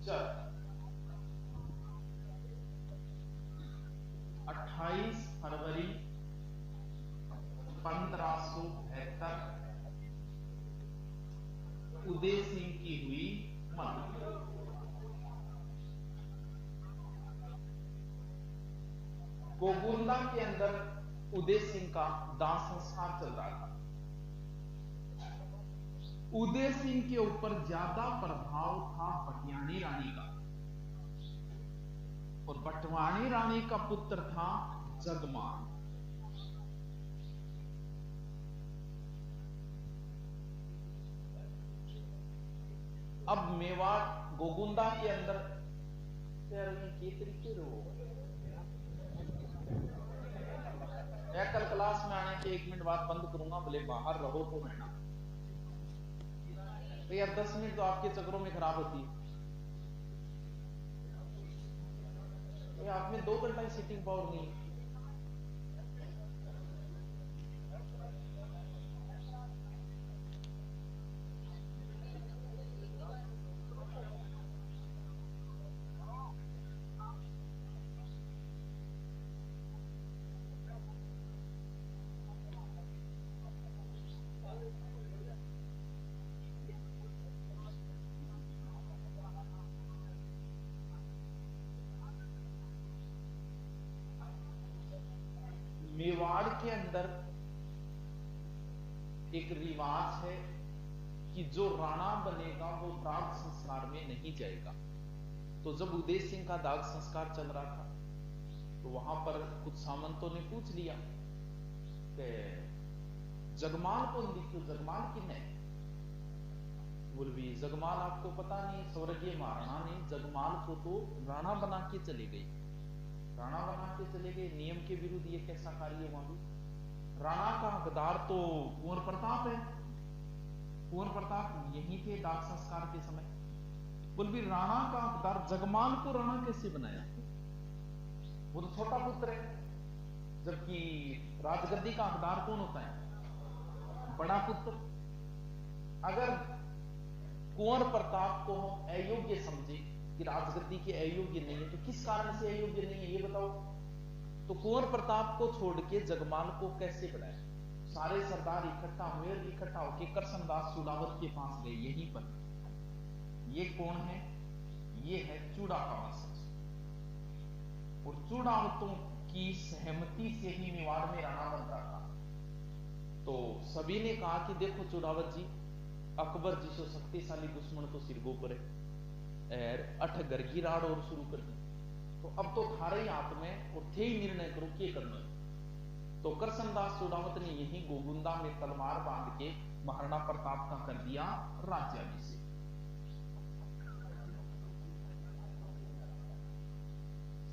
गुर्जर 28 फरवरी 1572 उदय सिंह की हुई मृत्यु। गोगुंदा के अंदर उदय सिंह का दाह संस्कार चल रहा था। उदय सिंह के ऊपर ज्यादा प्रभाव था बटियाणी रानी का, और बटवाणी रानी का पुत्र था जगमान। अब मेवाड़ गोगुंदा के अंदर के तरीके कल क्लास में आने के 1 मिनट बाद बंद करूंगा, भले बाहर रहो तो रहना। तो यार 10 मिनट तो आपके चक्रों में खराब होती है। आप में 2 घंटा की सीटिंग पावर नहीं है। मेवाड़ के अंदर एक रिवाज है कि जो राणा बनेगा वो दाग संस्कार में नहीं जाएगा। तो जब उदय सिंह का दाग संस्कार चल रहा था तो वहां पर कुछ सामंतों ने पूछ लिया कि जगमाल कौन दिखो, जगमाल किन है? बोलवी जगमाल आपको पता नहीं, स्वर्गीय महाराणा ने जगमाल को तो राणा बना के चले गई, राणा बना के चले गए। नियम के विरुद्ध ये कैसा कार्य हुआ? राणा का हकदार तो कुंवर प्रताप है। कुंवर प्रताप यहीं थे दाग संस्कार के समय। बोल भी राणा का हकदार जगमाल को राणा कैसे बनाया? वो तो छोटा पुत्र है, जबकि राजगद्दी का हकदार कौन होता है? बड़ा पुत्र। अगर कुंवर प्रताप को हम अयोग्य समझे कि राजगद्दी के अयोग्य नहीं है, तो किस कारण से अयोग्य नहीं है ये बताओ। तो कुंवर प्रताप को छोड़ के जगमाल को कैसे बनाया? सारे सरदार इकट्ठा हुए, इकट्ठा होकर करसनदास चूड़ावत के पास गए। यहीं पर ये कौन है? ये है चूड़ा का वंशज, और चूड़ावतों की सहमति से ही मेवाड़ में राणा बन रहा था। तो सभी ने कहा कि देखो चूड़ावत जी, अकबर जी से शक्तिशाली दुश्मन तो सिरगो पर है, अठ घर की राड़ और शुरू कर दी। तो अब तो थारे ही हाथ में, और थे ही निर्णय करो क्या करना। तो करसनदास चूड़ावत ने यही गोगुंदा में तलवार बांध के महाराणा प्रताप का कर दिया राज्याभिषेक।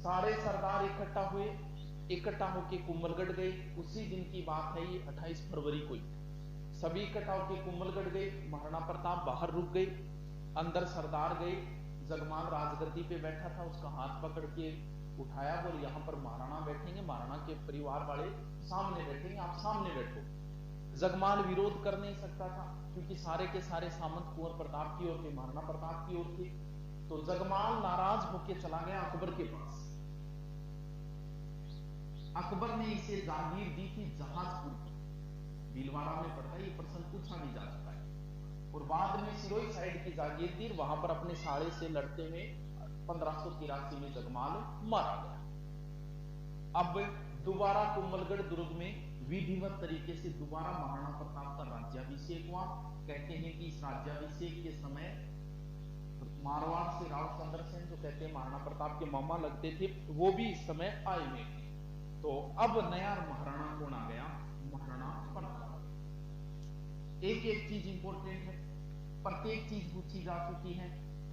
सारे सरदार इकट्ठा हुए, इकट्ठा होके कुंभलगढ़ गए। उसी दिन की बात है ये, 28 फरवरी को। सभी इकट्ठा होके कुंभलगढ़ गए। महाराणा प्रताप बाहर रुक गए, अंदर सरदार गए। जगमाल राजगद्दी पे बैठा था, उसका हाथ पकड़ के उठाया, बोले यहां पर महाराणा बैठेंगे, महाराणा के परिवार वाले सामने बैठेंगे, आप सामने बैठो। जगमाल विरोध कर नहीं सकता था क्योंकि सारे के सारे सामंत कुंवर प्रताप की ओर थे, महाराणा प्रताप की ओर थे। तो जगमाल नाराज होकर चला गया अकबर के पास। अकबर ने इसे जागीर दी थी जहाजपुर की, भीलवाड़ा में पड़ता है, ये प्रश्न पूछा नहीं जा चुका है। और बाद में सिरोही साइड की जागीर दी, वहां पर अपने साड़े से लड़ते हुए 1583 में जगमाल मारा गया। अब दोबारा कुंभलगढ़ दुर्ग में विधिवत तरीके से दोबारा महाराणा प्रताप का राज्याभिषेक हुआ। कहते हैं कि इस राज्याभिषेक के समय मारवाड़ से राव चंद्र सेन, जो कहते हैं महाराणा प्रताप के मामा लगते थे, वो भी इस समय आए हुए थे। तो अब नया महाराणा कौन आ गया? महाराणा प्रताप। एक एक चीज इंपॉर्टेंट है, प्रत्येक चीज पूछी जा चुकी है।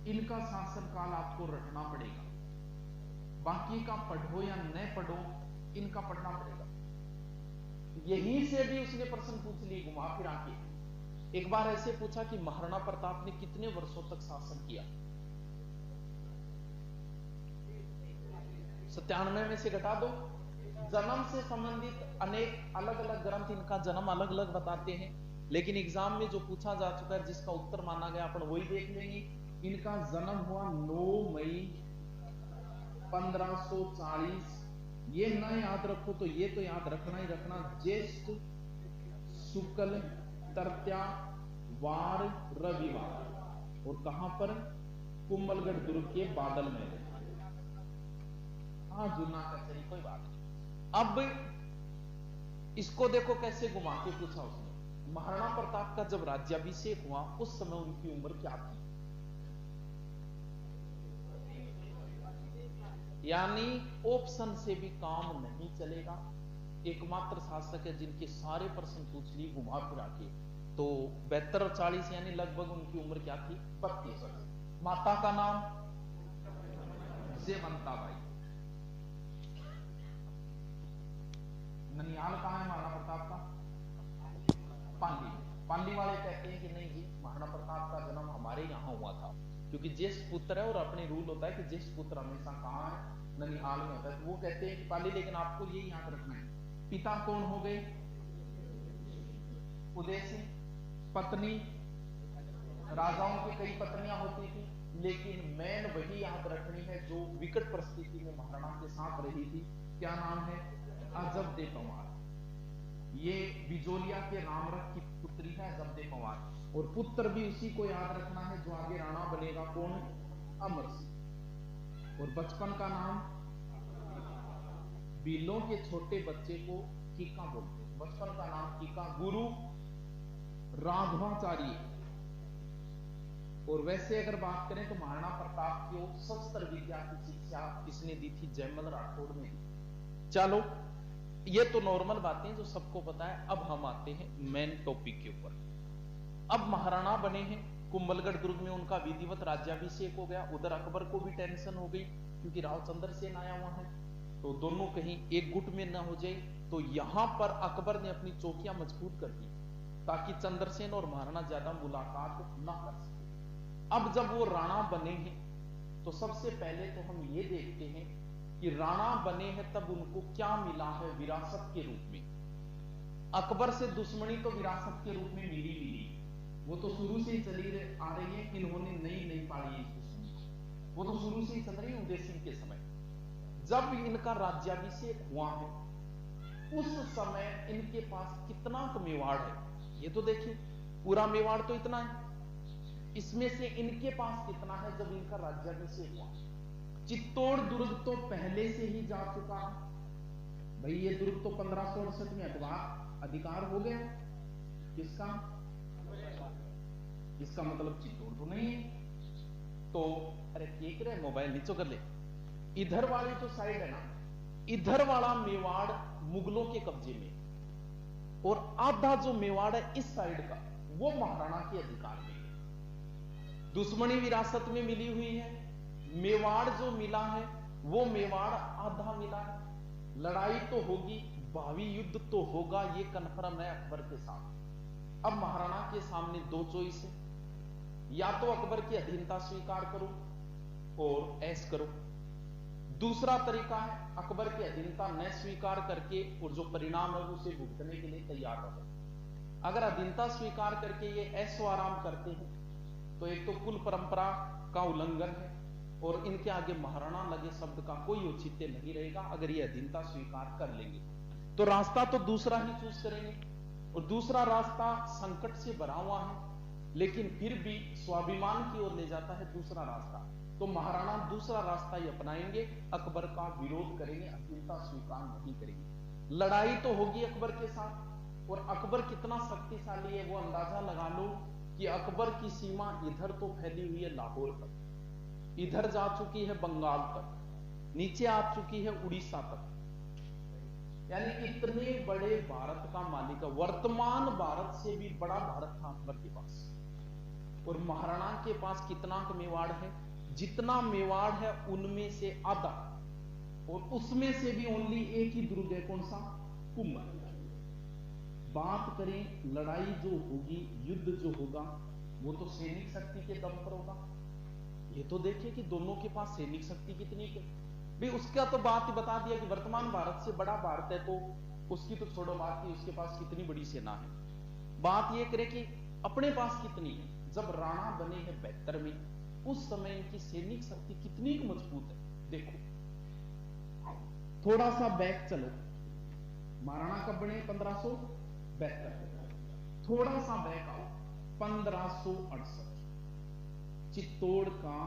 इनका शासनकाल आपको रटना पड़ेगा, बाकी का पढ़ो या न पढ़ो, इनका पढ़ना पड़ेगा। यहीं से भी उसने प्रश्न पूछ लिए घुमा फिरा के। एक बार ऐसे पूछा कि महाराणा प्रताप ने कितने वर्षों तक शासन किया? 97 में से घटा दो। जन्म से संबंधित अनेक अलग अलग ग्रंथ इनका जन्म अलग अलग बताते हैं, लेकिन एग्जाम में जो पूछा जा चुका है, जिसका उत्तर माना गया, अपन वही देख लेंगे। इनका जन्म हुआ 9 मई 1540। ये ना याद रखो तो ये तो याद रखना ही रखना, ज्येष्ठ शुक्ल तृतीया वार रविवार। और कहां पर? कुंभलगढ़ दुर्ग के बादल में। हाँ जुना कचहरी, कोई बात नहीं। अब इसको देखो कैसे घुमा के पूछा उसने। महाराणा प्रताप का जब राज्याभिषेक हुआ उस समय उनकी उम्र क्या थी? यानी ऑप्शन से भी काम नहीं चलेगा। एकमात्र शासक है जिनके सारे प्रश्न पूछ लिए घुमा फिरा के। तो 72 और 40 यानी लगभग उनकी उम्र क्या थी? 32 वर्ष। माता का नाम जयवंताबाई। ननिहाल कहां है महाराणा प्रताप का? पाली। पाली वाले कहते हैं कि नहीं जी, महाराणा प्रताप का जन्म हमारे यहां हुआ था, क्योंकि ज्येष्ठ पुत्र है और अपने रूल होता है कि ज्येष्ठ पुत्र हमेशा कहां है? ननिहाल में होता है। तो वो कहते हैं कि पाली। लेकिन आपको ये याद रखना है, पिता कौन हो गए? उदय सिंह। पत्नी, राजाओं की कई पत्नियां होती थी, लेकिन मैन वही याद रखनी है जो विकट परिस्थिति में महाराणा के साथ रही थी। क्या नाम है? अजबदे पंवार। ये बिजोलिया के रामरख की पुत्री है अजबदे पंवार। और पुत्र भी उसी को याद रखना है जो आगे राणा बनेगा। कौन? अमर सिंह। और बचपन का नाम? बिलों के छोटे बच्चे को कीका बोलते हैं। बचपन का नाम कीका। गुरु राघवाचार्य। और वैसे अगर बात करें तो महाराणा प्रताप को शस्त्र विद्या की शिक्षा किसने दी थी? जयमल राठौड़ ने दी। चलो ये तो नॉर्मल बातें जो सबको पता है। अब हम आते हैं मेन टॉपिक के ऊपर। अब महाराणा बने हैं, कुंभलगढ़ दुर्ग में उनका विधिवत राज्याभिषेक हो गया। उधर अकबर को भी टेंशन हो गई क्योंकि राव चंद्रसेन आया हुआ है, तो दोनों कहीं एक गुट में न हो जाए। तो यहां पर अकबर ने अपनी चौकियां मजबूत कर दी ताकि चंद्रसेन और महाराणा ज्यादा मुलाकात न कर सके। अब जब वो राणा बने हैं तो सबसे पहले तो हम ये देखते हैं कि राणा बने हैं तब उनको क्या मिला है विरासत के रूप में। अकबर से दुश्मनी तो विरासत के रूप में मिली, वो तो शुरू से ही चली आ रही है, इन्होंने नहीं पाड़ी इस दुश्मनी, वो तो शुरू से ही चल रही है उदय सिंह के समय। जब इनका राज्याभिषेक हुआ है उस समय इनके पास कितना मेवाड़ है ये तो देखिए। पूरा मेवाड़ तो इतना है, इसमें से इनके पास कितना है जब इनका राज्याभिषेक हुआ? चित्तौड़ दुर्ग तो पहले से ही जा चुका है भाई। ये दुर्ग तो 1568 में अधिकार हो गया। किसका? इसका मतलब चित्तौड़ तो नहीं है। तो अरे केक रहे मोबाइल नीचे कर ले। इधर वाली जो साइड है ना, इधर वाला मेवाड़ मुगलों के कब्जे में, और आधा जो मेवाड़ है इस साइड का वो महाराणा के अधिकार में है। दुश्मनी विरासत में मिली हुई है। मेवाड़ जो मिला है वो मेवाड़ आधा मिला है। लड़ाई तो होगी, भावी युद्ध तो होगा, ये कन्फर्म है अकबर के साथ। अब महाराणा के सामने दो चॉइस है, या तो अकबर की अधीनता स्वीकार करो और ऐश करो। दूसरा तरीका है अकबर की अधीनता न स्वीकार करके और जो परिणाम है उसे भुगतने के लिए तैयार रहो। अगर अधीनता स्वीकार करके ये ऐशो आराम करते हैं तो एक तो कुल परंपरा का उल्लंघन है और इनके आगे महाराणा लगे शब्द का कोई औचित्य नहीं रहेगा अगर ये अधीनता स्वीकार कर लेंगे। तो रास्ता तो दूसरा ही चूज करेंगे, और दूसरा रास्ता संकट से भरा हुआ है लेकिन फिर भी स्वाभिमान की ओर ले जाता है दूसरा रास्ता। तो महाराणा दूसरा रास्ता ही अपनाएंगे, अकबर का विरोध करेंगे, अधीनता स्वीकार नहीं करेंगे। लड़ाई तो होगी अकबर के साथ, और अकबर कितना शक्तिशाली है वो अंदाजा लगा लो कि अकबर की सीमा इधर तो फैली हुई है लाहौर तक, इधर जा चुकी है बंगाल तक, नीचे आ चुकी है उड़ीसा तक। यानी इतने बड़े भारत का मालिक है। वर्तमान भारत से भी बड़ा भारत था अकबर के पास। और महाराणा के पास कितना मेवाड़ है? जितना मेवाड़ है उनमें से आधा, और उसमें से भी ओनली एक ही दुर्ग है। कौन सा? कुंभल। बात करें लड़ाई जो होगी, युद्ध जो होगा वो तो सैनिक शक्ति के दम पर होगा। ये तो देखिए कि दोनों के पास सैनिक शक्ति कितनी है भाई। उसका तो बात ही बता दिया कि वर्तमान भारत से बड़ा भारत है, तो उसकी तो छोड़ो बात कि उसके पास कितनी बड़ी सेना है। बात ये करें कि अपने पास कितनी है। जब राणा बने हैं 72 में उस समय इनकी सैनिक शक्ति कितनी मजबूत है। देखो थोड़ा सा बैक चलो, महाराणा कब बने? 1572। थोड़ा सा बैक आओ, 1568 चित्तौड़ का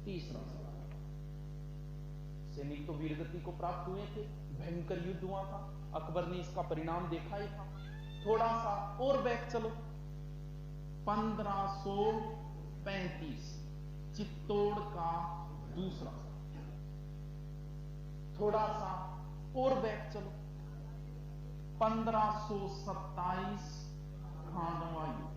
तीसरा साल। सैनिक तो वीरगति को प्राप्त हुए थे, भयंकर युद्ध हुआ था, अकबर ने इसका परिणाम देखा ही था। थोड़ा सा और बैक चलो, 1535 चित्तौड़ का दूसरा साल। थोड़ा सा और बैक चलो, 1527 खानवा युद्ध।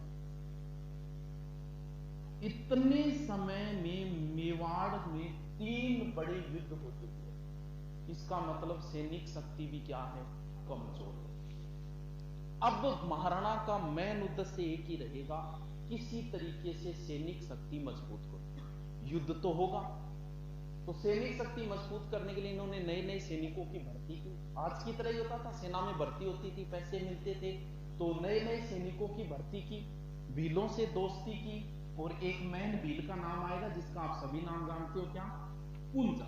इतने समय में मेवाड़ में 3 बड़े युद्ध हो चुके हैं। इसका मतलब सैनिक शक्ति भी क्या है? कमजोर है। अब महाराणा का मेन उद्देश्य एक ही रहेगा, किसी तरीके से सैनिक शक्ति मजबूत करो। युद्ध तो होगा, तो सैनिक शक्ति मजबूत करने के लिए इन्होंने नए नए सैनिकों की भर्ती की। आज की तरह ही होता था, सेना में भर्ती होती थी, पैसे मिलते थे, तो नए नए सैनिकों की भर्ती की, भीलों से दोस्ती की, और एक मैन भील का नाम आएगा जिसका आप सभी नाम जानते हो, क्या? पूंजा।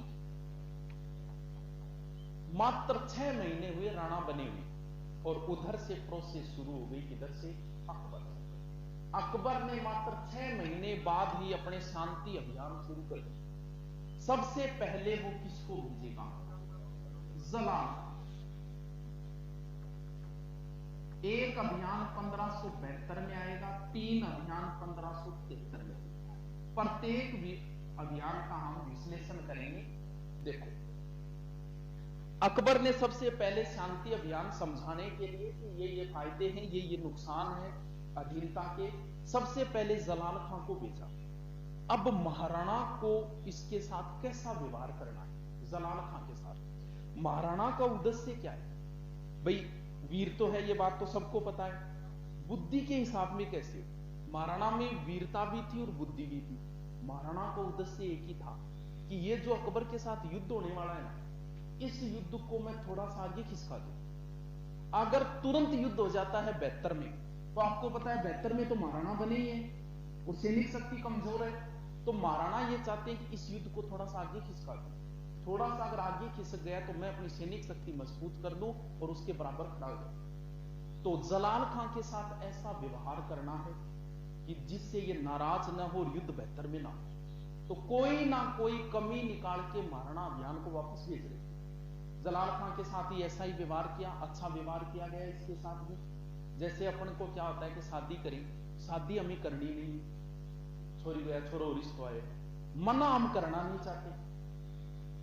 मात्र 6 महीने हुए राणा बने हुए, और उधर से प्रोसेस शुरू हो गई, किधर से? अकबर। अकबर ने मात्र 6 महीने बाद ही अपने शांति अभियान शुरू कर दिए। सबसे पहले वो किसको भेजेगा? जलाल। एक अभियान 1572 में आएगा, 3 अभियान 1573 में। प्रत्येक अभियान का हम विश्लेषण करेंगे। देखो अकबर ने सबसे पहले शांति अभियान समझाने के लिए कि ये फायदे हैं, ये नुकसान है अधीनता के, सबसे पहले जलाल खां को भेजा। अब महाराणा को इसके साथ कैसा व्यवहार करना है? जलाल खां के साथ महाराणा का उद्देश्य क्या है? भाई वीर तो है, ये बात तो सबको पता है, बुद्धि के हिसाब में कैसे? महाराणा में वीरता भी थी और बुद्धि भी थी। महाराणा का उद्देश्य एक ही था कि ये जो अकबर के साथ युद्ध होने वाला है ना, इस युद्ध को मैं थोड़ा सा आगे खिसका दूं। अगर तुरंत युद्ध हो जाता है 72 में, तो आपको पता है 72 में तो महाराणा बने ही है और सैनिक शक्ति कमजोर है, तो महाराणा ये चाहते हैं कि इस युद्ध को थोड़ा सा आगे खिसका दूं। थोड़ा सा अगर आगे खिसक गया तो मैं अपनी सैनिक शक्ति मजबूत कर दूं और उसके बराबर खड़ा हो जाऊं। तो जलाल खां के साथ ऐसा व्यवहार करना है कि जिससे ये नाराज ना हो और युद्ध 72 में ना हो। तो कोई ना कोई कमी निकाल के महाराणा अभियान को वापस भेज रहे। जलाल खां के साथ ही ऐसा ही व्यवहार किया, अच्छा व्यवहार किया गया इसके साथ भी। जैसे अपन को क्या होता है कि शादी करी, शादी हमें करनी नहीं, छोरी गया छोरो रिश्तो आए, मना हम करना नहीं चाहते,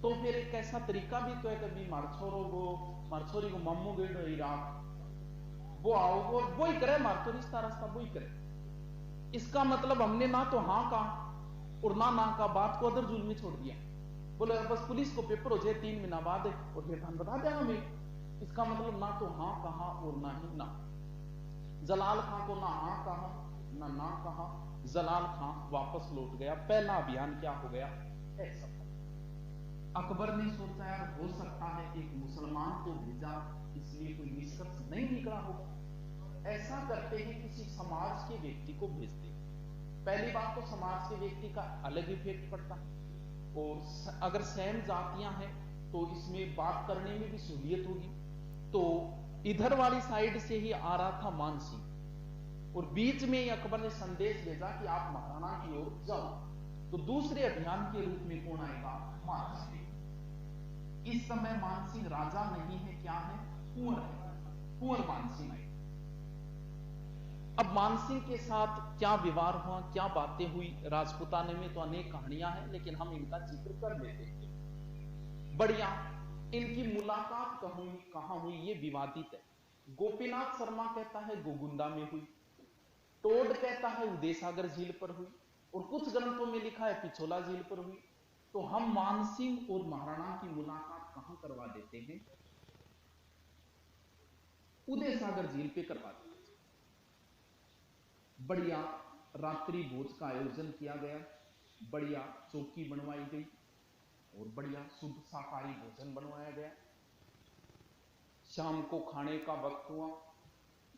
तो फिर एक ऐसा तरीका भी तो है, कभी मारछोरी को मम्मू गेड़ रात वो आओ वो ही करे, मार तो रिश्ता रास्ता वो ही करे। इसका मतलब हमने ना तो हाँ कहा और ना कहा, बात को अदर जुल में छोड़ दिया। बोले बस पुलिस को पेपर हो जाए 3 महीना बाद और फिर हम बता देगा हमें। इसका मतलब ना तो हाँ कहा और ना ही ना। जलाल खां को ना हाँ कहा ना कहा, जलाल खां वापस लौट गया। पहला अभियान क्या हो गया? ऐसा अकबर ने सोचा यार हो सकता है एक मुसलमान को भेजा, इसलिए कोई निष्कर्ष नहीं निकला होगा, ऐसा करते हैं किसी समाज के व्यक्ति को भेजते। पहली बात तो समाज के व्यक्ति का अलग इफेक्ट पड़ता है, और अगर सेम जातियां हैं तो इसमें बात करने में भी सहूलियत होगी। तो इधर वाली साइड से ही आ रहा था मानसिंह, और बीच में ही अकबर ने संदेश भेजा कि आप महाराणा की ओर जाओ। तो दूसरे अभियान के रूप में कौन आएगा? मानसिंह। इस समय मानसिंह राजा नहीं है, क्या है? कुंवर है, कुंवर मानसिंह है। अब मानसिंह के साथ क्या व्यवहार हुआ, क्या बातें हुई, राजपूताने में तो अनेक कहानियां हैं, लेकिन हम इनका जिक्र कर लेते हैं। बढ़िया, इनकी मुलाकात कहां हुई ये विवादित है। गोपीनाथ शर्मा कहता है गोगुंदा में हुई, टोड कहता है उदय सागर झील पर हुई, और कुछ ग्रंथों में लिखा है पिछोला झील पर हुई। तो हम मानसिंह और महाराणा की मुलाकात कहां करवा देते हैं? उदय सागर झील पे करवा देते हैं। बढ़िया रात्रि भोज का आयोजन किया गया, बढ़िया चौकी बनवाई गई और बढ़िया शुद्ध शाकाहारी भोजन बनवाया गया। शाम को खाने का वक्त हुआ,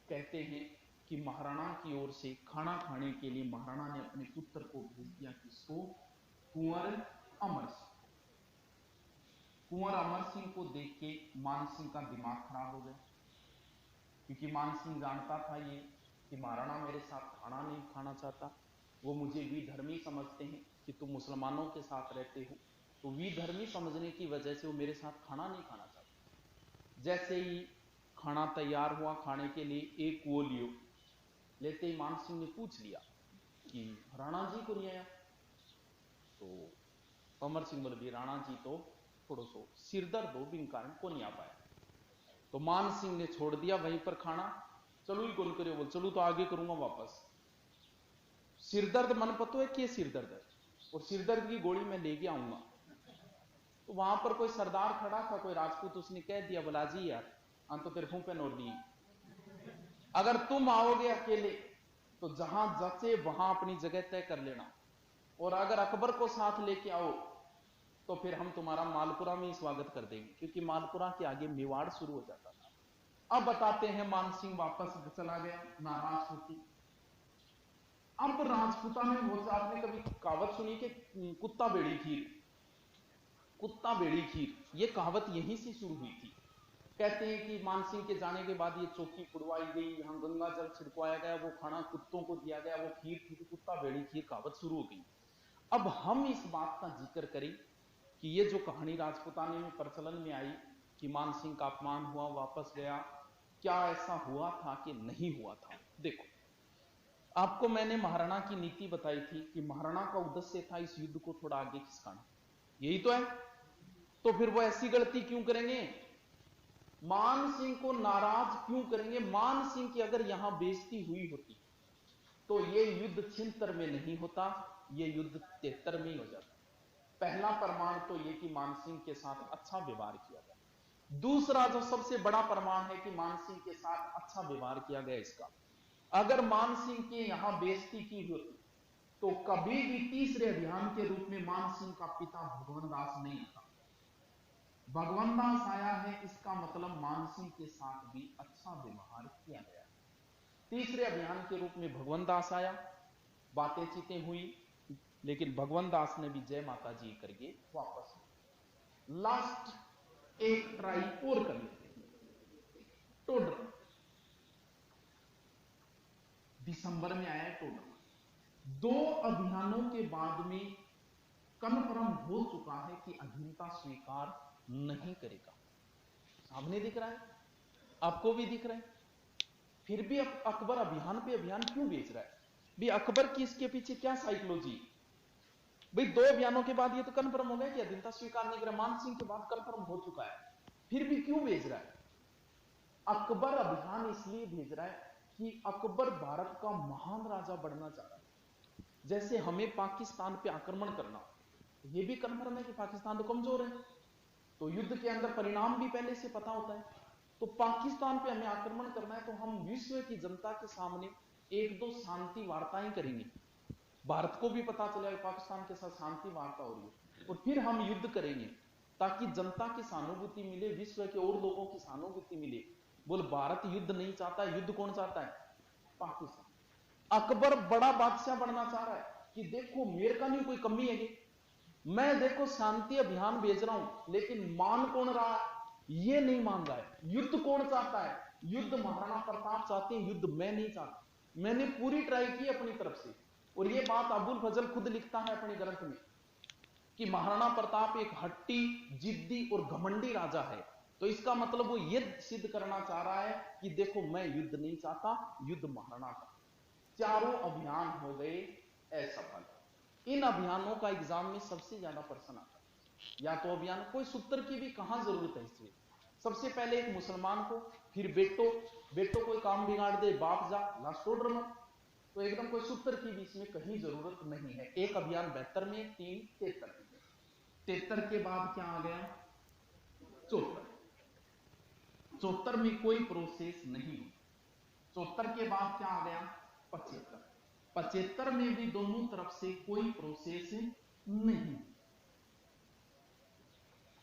कहते हैं कि महाराणा की ओर से खाना खाने के लिए महाराणा ने अपने पुत्र को भेज दिया, किसको? कुंवर अमर सिंह। कुंवर अमर सिंह को देख के मान सिंह का दिमाग खराब हो गया, क्योंकि मान सिंह जानता था ये कि महाराणा मेरे साथ खाना नहीं खाना चाहता, वो मुझे विधर्मी समझते हैं कि तुम मुसलमानों के साथ रहते हो, तो विधर्मी समझने की वजह से वो मेरे साथ खाना नहीं खाना चाहते। जैसे ही खाना तैयार हुआ खाने के लिए, एक वो लियो लेते ही मान सिंह ने पूछ लिया कि राणा जी को नहीं आया? तो अमर सिंह बोले भी राणा जी तो थोड़ा सो सिर दर्द हो बिन कारण को नहीं आ पाया। तो मान सिंह ने छोड़ दिया वहीं पर खाना, चलो ही कौन करियो, बोल चलो तो आगे करूंगा वापस। सिर दर्द मन पतो है कि सिर दर्द है, और सिर दर्द की गोली मैं लेके आऊंगा। तो वहां पर कोई सरदार खड़ा था, कोई राजपूत, उसने कह दिया बोला जी यार तो तेरे मुंह पे नोट दी, अगर तुम आओगे अकेले तो जहां जचे वहां अपनी जगह तय कर लेना, और अगर अकबर को साथ लेके आओ तो फिर हम तुम्हारा मालपुरा में ही स्वागत कर देंगे, क्योंकि मालपुरा के आगे मेवाड़ शुरू हो जाता था। अब बताते हैं मान सिंह वापस चला गया नाराज होती। अब राजपूता में वो, आपने कभी कहावत सुनी कि कुत्ता बेड़ी खीर, कुत्ता बेड़ी खीर, ये कहावत यहीं से शुरू हुई थी। कहते हैं कि मान सिंह के जाने के बाद ये चौकी खुदवाई गई, यहां गंगा जल छिड़कवाया गया, वो खाना कुत्तों को दिया गया, वो खीर थी, कुत्ता बेड़ी खीर कहावत शुरू हो गई। अब हम इस बात का जिक्र करें कि ये जो कहानी राजपुताने में प्रचलन में आई कि मान सिंह का अपमान हुआ, वापस गया, क्या ऐसा हुआ था कि नहीं हुआ था? देखो, आपको मैंने महाराणा की नीति बताई थी कि महाराणा का उद्देश्य था इस युद्ध को थोड़ा आगे खिसकाना, यही तो है। तो फिर वो ऐसी गलती क्यों करेंगे? मान सिंह को नाराज क्यों करेंगे? मान सिंह की अगर यहां बेइज्जती हुई होती तो ये युद्ध 76 में नहीं होता, ये युद्ध 73 में ही हो जाता। पहला प्रमाण तो ये कि मान सिंह के साथ अच्छा व्यवहार किया गया। दूसरा जो सबसे बड़ा प्रमाण है कि मान सिंह के साथ अच्छा व्यवहार किया गया, इसका अगर मान सिंह के यहां बेइज्जती की होती तो कभी भी तीसरे अभियान के रूप में मान सिंह का पिता भगवान दास नहीं आता। भगवान दास आया है, इसका मतलब मान सिंह के साथ भी अच्छा व्यवहार किया गया। तीसरे अभियान के रूप में भगवान दास आया, बातें चीतें हुई, लेकिन भगवान दास ने भी जय माता जी करके वापस। लास्ट एक ट्राई और कर लेते हैं। टोडर दिसंबर में आया है। टोडर 2 अभियानों के बाद में कन्फर्म हो चुका है कि अधीनता स्वीकार नहीं करेगा। सामने दिख रहा है, आपको भी दिख रहा है। फिर भी अकबर अभियान पे अभियान क्यों बेच रहा है? भी अकबर की इसके पीछे क्या साइकोलॉजी? भाई 2 अभियानों के बाद ये तो कन्फर्म हो गया कि अधीनता स्वीकार नहीं करेगा, मान सिंह के बाद कन्फर्म हो चुका है, फिर भी क्यों भेज रहा है? अकबर अभियान इसलिए भेज रहा है कि अकबर भारत का महान राजा बनना चाह रहा है। जैसे हमें पाकिस्तान पे आक्रमण करना, ये भी कन्फर्म है कि पाकिस्तान तो कमजोर है, तो युद्ध के अंदर परिणाम भी पहले से पता होता है। तो पाकिस्तान पे हमें आक्रमण करना है तो हम विश्व की जनता के सामने 1-2 शांति वार्ताएं करेंगे, भारत को भी पता चलेगा पाकिस्तान के साथ शांति वार्ता हो रही है, और फिर हम युद्ध करेंगे ताकि जनता की सहानुभूति मिले, विश्व के और लोगों की सहानुभूति मिले। बोल, भारत युद्ध नहीं चाहता, युद्ध कौन चाहता है? पाकिस्तान। अकबर बड़ा बादशाह बनना चाह रहा है कि देखो मेरे का नहीं कोई कमी है, मैं देखो शांति अभियान भेज रहा हूं, लेकिन मान कौन रहा है? ये नहीं मान रहा है। युद्ध कौन चाहता है? युद्ध महाराणा प्रताप चाहते हैं, युद्ध मैं नहीं चाहता। मैंने पूरी ट्राई की अपनी तरफ से, और ये बात अबुल फजल खुद लिखता है अपने ग्रंथ में कि महाराणा प्रताप एक हट्टी, जिद्दी और घमंडी राजा है। तो इसका मतलब वो ये सिद्ध करना चाह रहा है कि देखो मैं युद्ध नहीं चाहता, युद्ध महाराणा का। चारों अभियान हो गए असफल। इन अभियानों का एग्जाम में सबसे ज्यादा प्रश्न आता है। या तो अभियान, कोई सूत्र की भी कहां जरूरत है इसमें। सबसे पहले एक मुसलमान को, फिर बेटो कोई काम बिगाड़ दे, बाप जा लास्ट ऑर्डर में, तो एकदम कोई सूत्र की भी इसमें कहीं जरूरत नहीं है। एक अभियान 72 में, 3 73 में। 73 के बाद क्या आ गया? 74। 74 में कोई प्रोसेस नहीं हुई। 74 के बाद क्या आ गया? 75। 75 में भी दोनों तरफ से कोई प्रोसेस नहीं।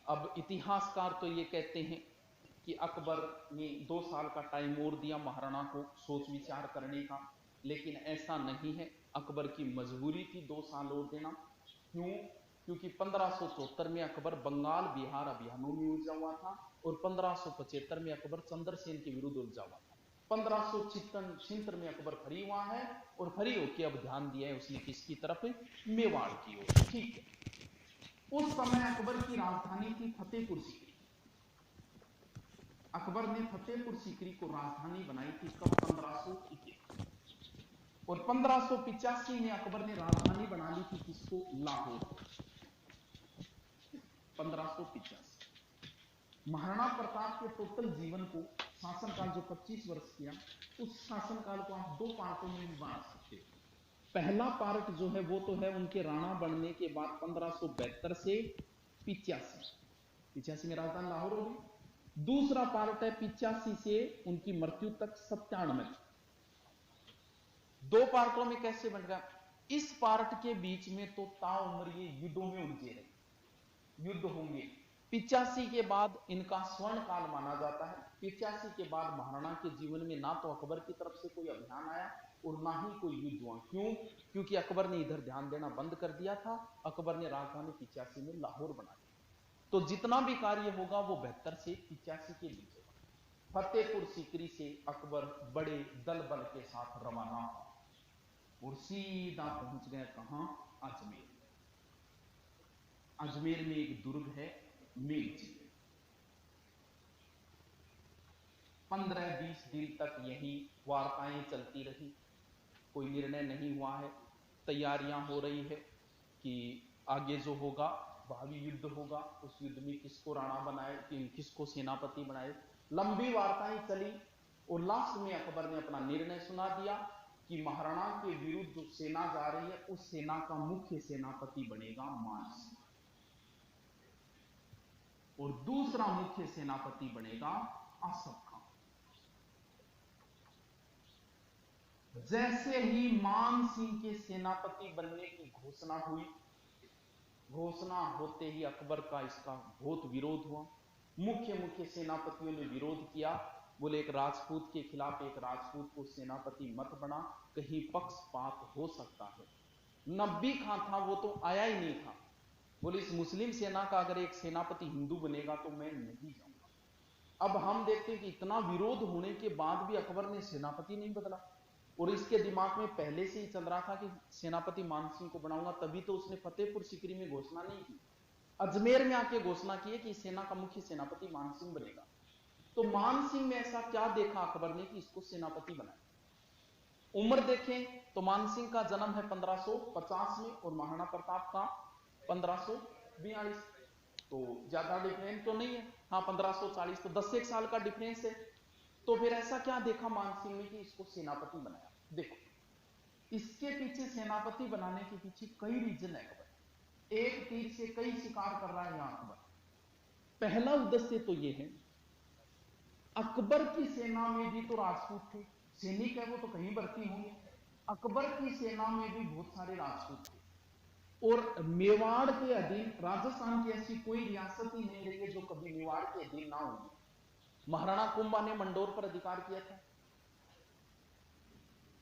अब इतिहासकार तो ये कहते हैं कि अकबर ने 2 साल का टाइम और दिया महाराणा को सोच विचार करने का, लेकिन ऐसा नहीं है। अकबर की मजबूरी थी 2 साल और देना। क्यों? क्योंकि 1574 में अकबर बंगाल बिहार अभियानों में उलझा हुआ था और 1575 में अकबर चंद्रसेन के विरुद्ध उलझा हुआ था। 1576 में अकबर फ्री हुआ है और फ्री होकर अब ध्यान दिया है उसने किसकी तरफ? मेवाड़ की ओर। ठीक है। उस समय अकबर की राजधानी थी फतेहपुर सीकरी। अकबर ने फतेहपुर सीकरी को राजधानी बनाई थी कब? 1581। और 1585 में अकबर ने राजधानी बना ली थी किसको? लाहौर। 1585। महाराणा प्रताप के टोटल जीवन को, शासनकाल जो 25 वर्ष किया, उस शासनकाल को आप 2 पार्टों में बांट सकते हो। पहला पार्ट जो है वो तो है उनके राणा बनने के बाद 1572 से 85 में राजधानी लाहौर हो गई। दूसरा पार्ट है 85 से उनकी मृत्यु तक 97। 2 पार्टों में कैसे बन गया? इस पार्ट के बीच में तो ताउम्र ये युद्धों में उलझे रहे, युद्ध होंगे। 85 के बाद इनका स्वर्ण काल माना जाता है। 85 के बाद महाराणा के जीवन में ना तो अकबर की तरफ से कोई अभियान आया और ना ही कोई युद्ध हुआ। क्यों? क्योंकि अकबर ने इधर ध्यान देना बंद कर दिया था। अकबर ने राजधानी 85 में लाहौर बना दी। तो जितना भी कार्य होगा वो 72 से 85 के बीच होगा। फतेहपुर सीकरी से अकबर बड़े दल बल के साथ रवाना हुआ और सीधा पहुंच गया कहां? अजमेर। अजमेर में एक दुर्ग है मेघजी। 15-20 दिन तक यही वार्ताएं चलती रही, कोई निर्णय नहीं हुआ है। तैयारियां हो रही है कि आगे जो होगा भावी युद्ध होगा, उस युद्ध में किसको राणा बनाए, किसको सेनापति बनाए। लंबी वार्ताएं चली और लास्ट में अकबर ने अपना निर्णय सुना दिया कि महाराणा के विरुद्ध जो सेना जा रही है उस सेना का मुख्य सेनापति बनेगा मानसिंह और दूसरा मुख्य सेनापति बनेगा आसफ खान। जैसे ही मान सिंह के सेनापति बनने की घोषणा हुई, घोषणा होते ही अकबर का इसका बहुत विरोध हुआ। मुख्य सेनापतियों ने विरोध किया, बोले एक राजपूत के खिलाफ एक राजपूत को सेनापति मत बना, कहीं पक्षपात हो सकता है। नब्बी खां था वो तो आया ही नहीं था, बोले इस मुस्लिम सेना का अगर एक सेनापति हिंदू बनेगा तो मैं नहीं जाऊंगा। अब हम देखते हैं कि इतना विरोध होने के बाद भी अकबर ने सेनापति नहीं बदला और इसके दिमाग में पहले से ही चल रहा था कि सेनापति मानसिंह को बनाऊंगा, तभी तो उसने फतेहपुर सीकरी में घोषणा नहीं की, अजमेर में आके घोषणा की है कि सेना का मुख्य सेनापति मानसिंह बनेगा। तो मानसिंह में ऐसा क्या देखा अकबर ने कि इसको सेनापति बनाया? उम्र देखें तो मानसिंह का जन्म है 1550 में और महाराणा प्रताप का 1542, तो ज्यादा डिफरेंस तो नहीं है। हाँ 1540, तो 10 एक साल का डिफरेंस है। तो फिर ऐसा क्या देखा मानसिंह में कि इसको सेनापति बनाया? देखो, इसके पीछे सेनापति बनाने के पीछे कई रीजन है। अकबर एक तीर से कई शिकार कर रहा है यहां अकबर। पहला उद्देश्य तो यह है, अकबर की सेना में भी तो राजपूत थे, सैनिक है वो तो कहीं भर्ती होंगे। अकबर की सेना में भी बहुत सारे राजपूत थे और मेवाड़ के अधीन, राजस्थान की ऐसी कोई रियासत ही नहीं रही है जो कभी मेवाड़ के अधीन ना होगी। महाराणा कुंभा ने मंडोर पर अधिकार किया था।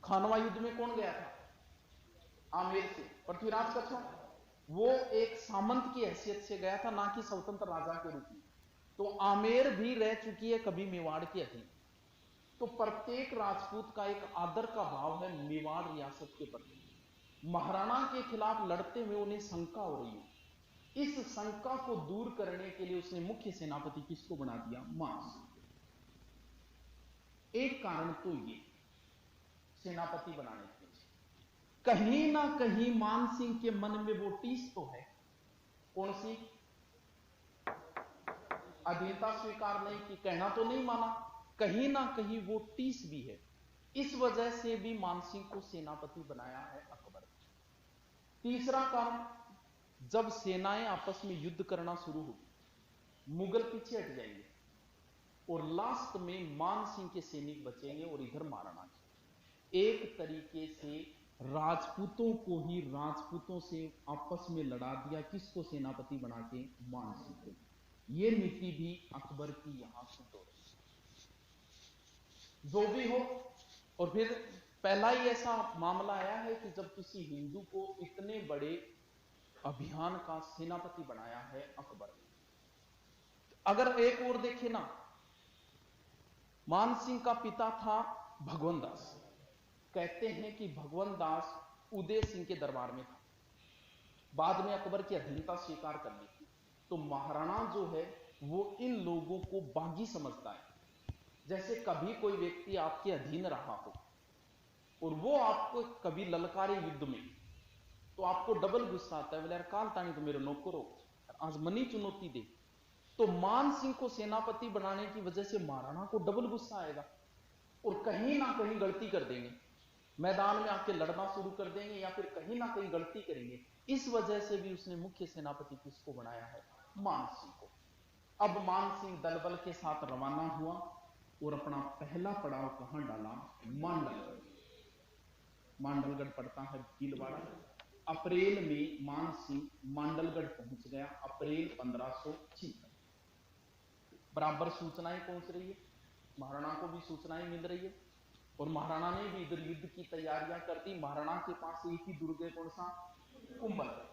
खानवा युद्ध में कौन गया था? आमेर से पृथ्वीराज कच्छा, वो एक सामंत की हैसियत से गया था, ना कि स्वतंत्र राजा के रूप में। तो आमेर भी रह चुकी है कभी मेवाड़ के अधीन। तो प्रत्येक राजपूत का एक आदर का भाव है मेवाड़ रियासत के प्रति। महाराणा के खिलाफ लड़ते हुए उन्हें शंका हो रही है, इस शंका को दूर करने के लिए उसने मुख्य सेनापति किसको बना दिया? मानसिंह। एक कारण तो ये सेनापति बनाने के पीछे कहीं ना कहीं मानसिंह के मन में वो टीस तो है, कौन सी? अधीनता स्वीकार नहीं की, कहना तो नहीं माना, कहीं ना कहीं वो टीस भी है। इस वजह से भी मानसिंह को सेनापति बनाया है अकबर। तीसरा कारण, जब सेनाएं आपस में युद्ध करना शुरू होगी, मुगल पीछे हट जाएंगे और लास्ट में मानसिंह के सैनिक बचेंगे और इधर महाराणा के। एक तरीके से राजपूतों को ही राजपूतों से आपस में लड़ा दिया, किसको सेनापति बना के? मानसिंह को। ये नीति भी अकबर की यहां से हो रही, जो भी हो। और फिर पहला ही ऐसा मामला आया है कि जब किसी हिंदू को इतने बड़े अभियान का सेनापति बनाया है अकबर ने। अगर एक और देखे ना, मान सिंह का पिता था भगवंत दास। कहते हैं कि भगवंत दास उदय सिंह के दरबार में था, बाद में अकबर की अधीनता स्वीकार कर ली थी। तो महाराणा जो है वो इन लोगों को बागी समझता है। जैसे कभी कोई व्यक्ति आपके अधीन रहा हो और वो आपको कभी ललकारे युद्ध में, तो आपको डबल गुस्सा आता है, बोले यार काल तानी तो मेरे नौकर हो, आज मनी चुनौती दे। तो मान सिंह को सेनापति बनाने की वजह से महाराणा को डबल गुस्सा आएगा और कहीं ना कहीं गलती कर देंगे, मैदान में आके लड़ना शुरू कर देंगे या फिर कहीं ना कहीं गलती करेंगे। इस वजह से भी उसने मुख्य सेनापति किसको बनाया है? मान सिंह को। अब मान सिंह दल बल के साथ रवाना हुआ और अपना पहला पड़ाव कहां डाला? मांडलगढ़। मांडलगढ़ पड़ता है भीलवाड़ा। अप्रैल में मान सिंह मांडलगढ़ पहुंच गया, अप्रैल 1576। बराबर सूचनाएं पहुंच रही है, महाराणा को भी सूचनाएं मिल रही है और महाराणा ने भी इधर युद्ध की तैयारियां कर दी। महाराणा के पास एक ही दुर्ग है, कौन सा? कुंभलगढ़।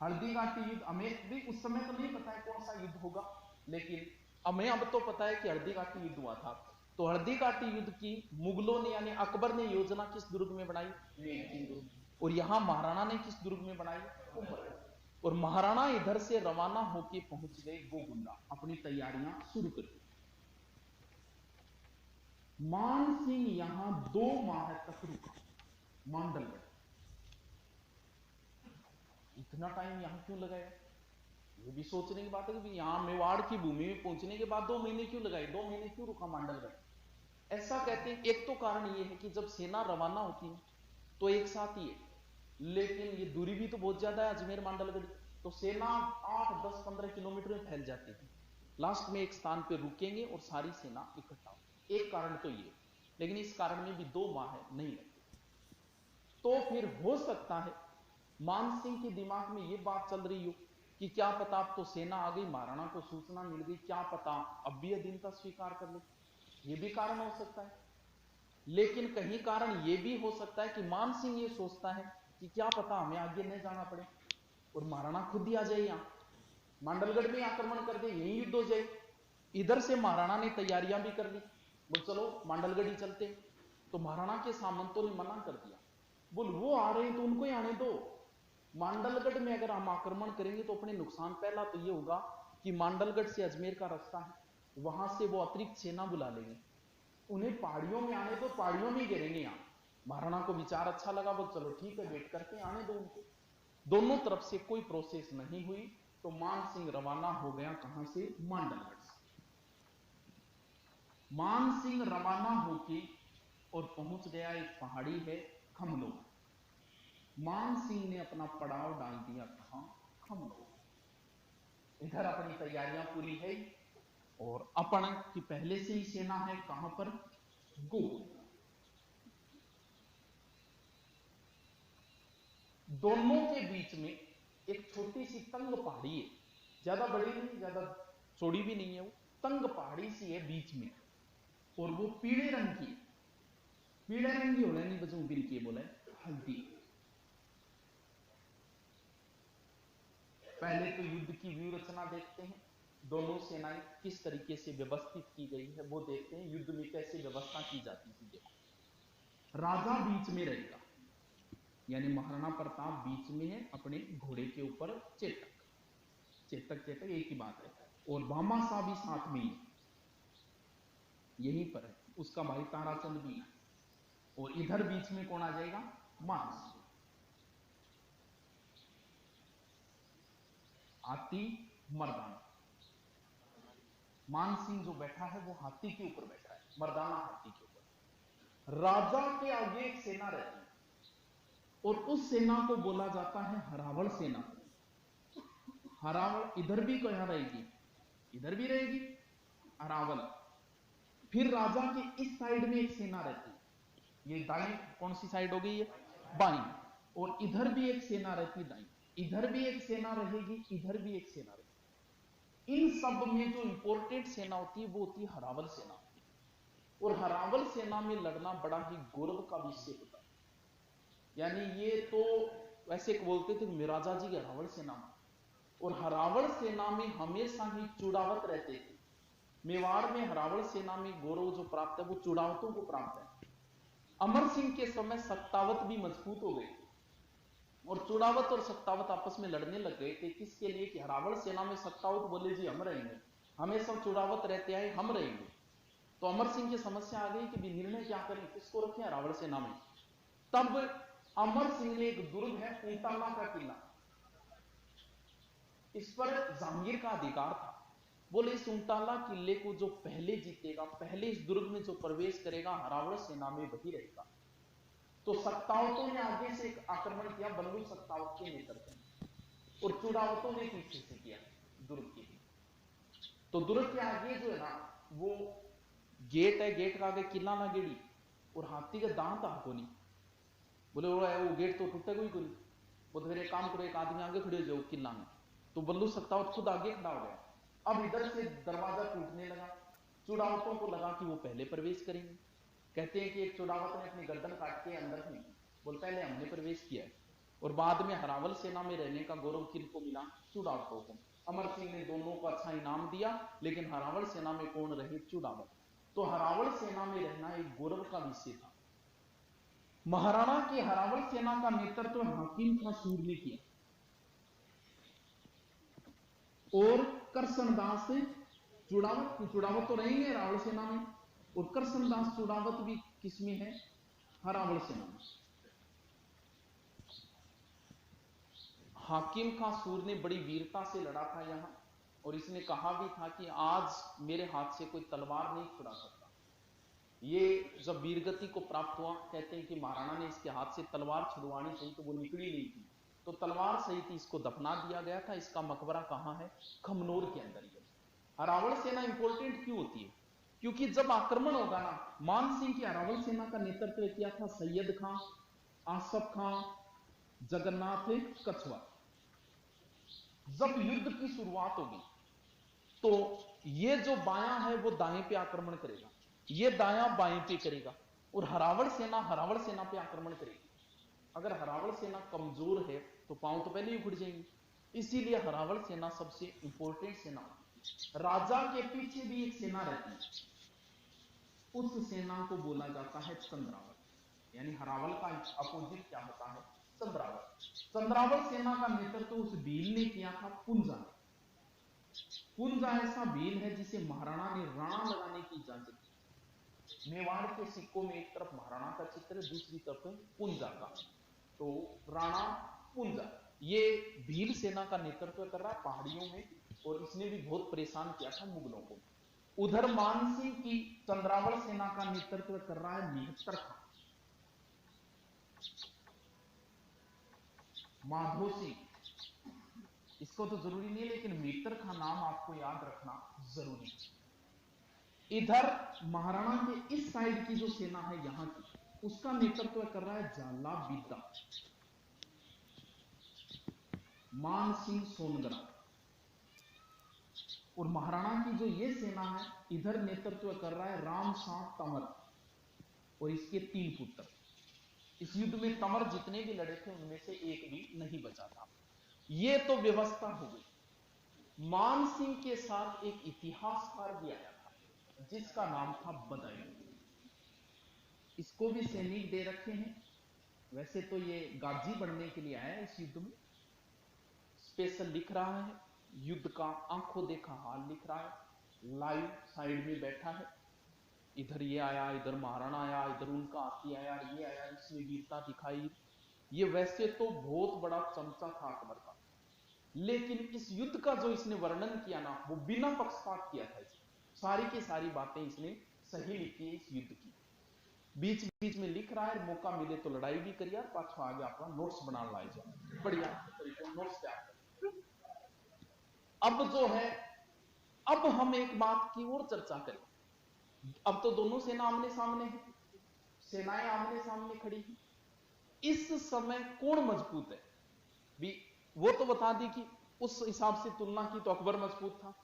हल्दी घाटी युद्ध हमें भी उस समय तो नहीं पता है कौन सा युद्ध होगा, लेकिन हमें अब तो पता है कि हल्दी घाटी युद्ध हुआ था। तो हल्दी घाटी युद्ध की मुगलों ने यानी अकबर ने योजना किस दुर्ग में बनाई? मेंढकी दुर्ग। और यहां महाराणा ने किस दुर्ग में बनाई? कुंभलगढ़। और महाराणा इधर से रवाना होकर पहुंच गए गोगुंडा, अपनी तैयारियां शुरू कर दी। मान सिंह यहां 2 माह तक रुका मांडलगढ़। इतना टाइम यहां क्यों लगाया? ये भी सोचने की बात है कि यहां मेवाड़ की भूमि में पहुंचने के बाद 2 महीने क्यों लगाए, 2 महीने क्यों रुका मांडलगढ़? ऐसा कहते हैं, एक तो कारण ये है कि जब सेना रवाना होती है तो एक साथ ही है, लेकिन ये दूरी भी तो बहुत ज्यादा है अजमेर मांडलगढ़, तो सेना 8, 10, 15 किलोमीटर में फैल जाती है। लास्ट में एक स्थान पर रुकेंगे और सारी सेना इकट्ठा होगी, एक कारण तो ये। लेकिन इस कारण में भी 2 माह नहीं लगते। तो फिर हो सकता है मान सिंह के दिमाग में ये बात चल रही हो कि क्या पता अब तो सेना आ गई, महाराणा को सूचना मिल गई, क्या पता अब भी अधीनता स्वीकार कर ले, ये भी कारण हो सकता है। लेकिन कहीं कारण ये भी हो सकता है कि मान सिंह ये सोचता है कि क्या पता हमें आगे नहीं जाना पड़े और महाराणा खुद ही आ जाए, यहां मांडलगढ़ में आक्रमण कर दे, यही युद्ध हो जाए। इधर से महाराणा ने तैयारियां भी कर ली, बोल चलो मांडलगढ़ ही चलते। तो महाराणा के सामंतों ने मना कर दिया, बोल वो आ रहे हैं तो उनको ही आने दो, मांडलगढ़ में अगर हम आक्रमण करेंगे तो अपने नुकसान। पहला तो ये होगा कि मांडलगढ़ से अजमेर का रास्ता है, वहां से वो अतिरिक्त सेना बुला लेंगे, उन्हें पहाड़ियों में आने दो, पहाड़ियों में गिरेंगे यहां। महाराणा को विचार अच्छा लगा, बोल चलो ठीक है वेट करके आने दो उनको। दोनों तरफ से कोई प्रोसेस नहीं हुई तो मान सिंह रवाना हो गया, कहां से? मांडलगढ़ से। मान सिंह रवाना होके और पहुंच गया, एक पहाड़ी है खमलोग। मान सिंह ने अपना पड़ाव डाल दिया कहां? खमलोग। इधर अपनी तैयारियां पूरी है और अपन की पहले से ही सेना है कहां पर? गोगुंडा। दोनों के बीच में एक छोटी सी तंग पहाड़ी है, ज्यादा बड़ी नहीं ज्यादा चौड़ी भी नहीं है, वो तंग पहाड़ी सी है बीच में, और वो पीले रंग की है। पीले रंग की होने नहीं बचू बिल की बोले हल्दी। पहले तो युद्ध की व्यू रचना देखते हैं, दोनों सेनाएं किस तरीके से व्यवस्थित की गई है वो देखते हैं, युद्ध में कैसे व्यवस्था की जाती है। देखो, राजा बीच में रहेगा, यानी महाराणा प्रताप बीच में है, अपने घोड़े के ऊपर चेतक, चेतक चेतक एक ही बात है, और भामा साहब भी साथ में ही यहीं पर है, उसका भाई ताराचंद भी है। और इधर बीच में कौन आ जाएगा? मान सिंह। हाथी मर्दाना, मान सिंह जो बैठा है वो हाथी के ऊपर बैठा है, मर्दाना हाथी के ऊपर। राजा के आगे एक सेना रहती है और उस सेना को बोला जाता है हरावल सेना। हरावल इधर भी कहां रहेगी? इधर भी रहेगी हरावल। फिर राजा के इस साइड में एक सेना रहती है, ये दाई कौन सी साइड हो गई है? बाई। और इधर भी एक सेना रहती है दाई, इधर भी एक सेना रहेगी, इधर भी एक सेना रहेगी। इन सब में जो इंपॉर्टेंट सेना होती है वो होती है हरावल सेना, और हरावल सेना में लड़ना बड़ा ही गौरव का विषय होता है। यानी ये तो वैसे बोलते थे मिराजा जी की हरावल सेना में, और हरावल सेना में हमेशा ही चुड़ावत रहते थे। मेवाड़ में हरावल सेना में गौरव जो प्राप्त है वो चुड़ावतों को प्राप्त है। अमर सिंह के समय सत्तावत भी मजबूत हो गए, और चुड़ावत और सत्तावत आपस में लड़ने लग गए थे। किसके लिए? कि हरावल सेना में सत्तावत बोले जी हम रहेंगे, हमेशा चुड़ावत रहते आए हम रहेंगे। तो अमर सिंह की समस्या आ गई कि निर्णय क्या करें, किसको रखें हरावल सेना में। तब अमर सिंह ने एक दुर्ग है ऊंटाला का किला, इस पर जहांगीर का अधिकार था। बोले इस ऊंटाला किले को जो पहले जीतेगा, पहले इस दुर्ग में जो प्रवेश करेगा हरावल सेना में वही रहेगा। तो सत्तावतों ने आगे से एक आक्रमण किया बल्लू सत्तावत के नेतृत्व में, और चुड़ावतों ने पीछे से किया दुर्ग के। तो दुर्ग के आगे जो है ना वो गेट है, गेट का आगे किला ना गेड़ी, और हाथी का दांत आपको नहीं। बोले वो गेट तो टूटेगा ही कोई। वो तो फिर एक काम करो, एक आदमी आगे खड़े हो जाओ किला में। तो बल्लू सत्तावत खुद आगे खड़ा हो गया। अब इधर से दरवाजा टूटने लगा, चुड़ावतों को लगा कि वो पहले प्रवेश करेंगे। कहते हैं कि एक चुड़ावत ने अपनी गर्दन काट के अंदर नहीं, बोल पहले हमने प्रवेश किया है। और बाद में हरावल सेना में रहने का गौरव किनको मिला? चुड़ावतों को। अमर सिंह ने दोनों को अच्छा इनाम दिया, लेकिन हरावल सेना में कौन रहे? चुड़ावत। तो हरावल सेना में रहना एक गौरव का विषय था। महाराणा की हरावल सेना का नेतृत्व हाकिम खां सूर ने किया, और करसनदास चुड़ावत तो रहेंगे हरावल सेना में, और करसनदास चुड़ावत भी किसमें है? हरावल सेना में। हाकिम खां सूर ने बड़ी वीरता से लड़ा था यहां, और इसने कहा भी था कि आज मेरे हाथ से कोई तलवार नहीं छुड़ा सकता। ये जब वीरगति को प्राप्त हुआ, कहते हैं कि महाराणा ने इसके हाथ से तलवार छुड़वानी चाहिए तो वो निकली नहीं थी, तो तलवार सहित इसको दफना दिया गया था। इसका मकबरा कहां है? खमनोर के अंदर। हरावल सेना इंपॉर्टेंट क्यों होती है? क्योंकि जब आक्रमण होगा ना, मान सिंह की हरावल सेना का नेतृत्व किया था सैयद खां, आसफ खां, जगन्नाथ कछवा। जब युद्ध की शुरुआत होगी तो ये जो बायां है वो दाएं पे आक्रमण करेगा, ये दायां बाएं पे करेगा, और हरावल सेना पे आक्रमण करेगी। अगर हरावल सेना कमजोर है तो पांव तो पहले ही उखड़ जाएंगे। इसीलिए हरावल सेना सबसे इंपॉर्टेंट सेना है। राजा के पीछे भी एक सेना रहती है, उस सेना को बोला जाता है चंद्रावत। यानी हरावल का अपोजिट क्या होता है? चंद्रावत। चंद्रावत सेना का नेतृत्व उस भील ने किया था, पुंजा ने। पुंजा ऐसा भील है जिसे महाराणा ने राणा लगाने की इजाजत दी। मेवाड़ के सिक्कों में एक तरफ महाराणा का चित्र है, दूसरी तरफ पुंजा का। तो राणा पुंजा ये भील सेना का नेतृत्व कर रहा है पहाड़ियों में, और इसने भी बहुत परेशान किया था मुगलों को। उधर मानसिंह की चंद्रावल सेना का नेतृत्व कर रहा है मेहतर खां, माधो सिंह। इसको तो जरूरी नहीं, लेकिन मेहतर खां नाम आपको याद रखना जरूरी है। इधर महाराणा के इस साइड की जो सेना है यहां की, उसका नेतृत्व कर रहा है जाला बिद्दा, मान सिंह सोनगरा। और महाराणा की जो ये सेना है इधर नेतृत्व कर रहा है राम शाह तंवर, और इसके 3 पुत्र। इस युद्ध में तंवर जितने भी लड़े थे उनमें से एक भी नहीं बचा था। ये तो व्यवस्था हो गई। मान सिंह के साथ एक इतिहासकार भी आया था जिसका नाम था बदायूं। इसको भी सैनिक दे रखे हैं। वैसे तो ये गाजी बनने के लिए आया है इस युद्ध में, स्पेशल लिख रहा है, युद्ध का आंखों देखा हाल लिख रहा है, लाइव साइड में बैठा है। इधर ये आया, इधर महाराणा आया, इधर उनका हाथी आया, ये आया, इसने वीरता दिखाई। ये वैसे तो बहुत बड़ा चमचा था अकबर का, लेकिन इस युद्ध का जो इसने वर्णन किया ना वो बिना पक्षपात किया था। सारी की सारी बातें इसने सही लिखी है इस युद्ध की। बीच बीच में लिख रहा है, मौका मिले तो लड़ाई भी करिए, पाछो आगे अपना नोट्स बना लाए जाए, बढ़िया तरीके नोट्स तैयार करें। अब जो है, अब हम एक बात की और चर्चा करें। अब तो दोनों सेना आमने सामने है, सेनाएं आमने सामने खड़ी हैं। इस समय कौन मजबूत है भी? वो तो बता दी कि उस हिसाब से तुलना की तो अकबर मजबूत था,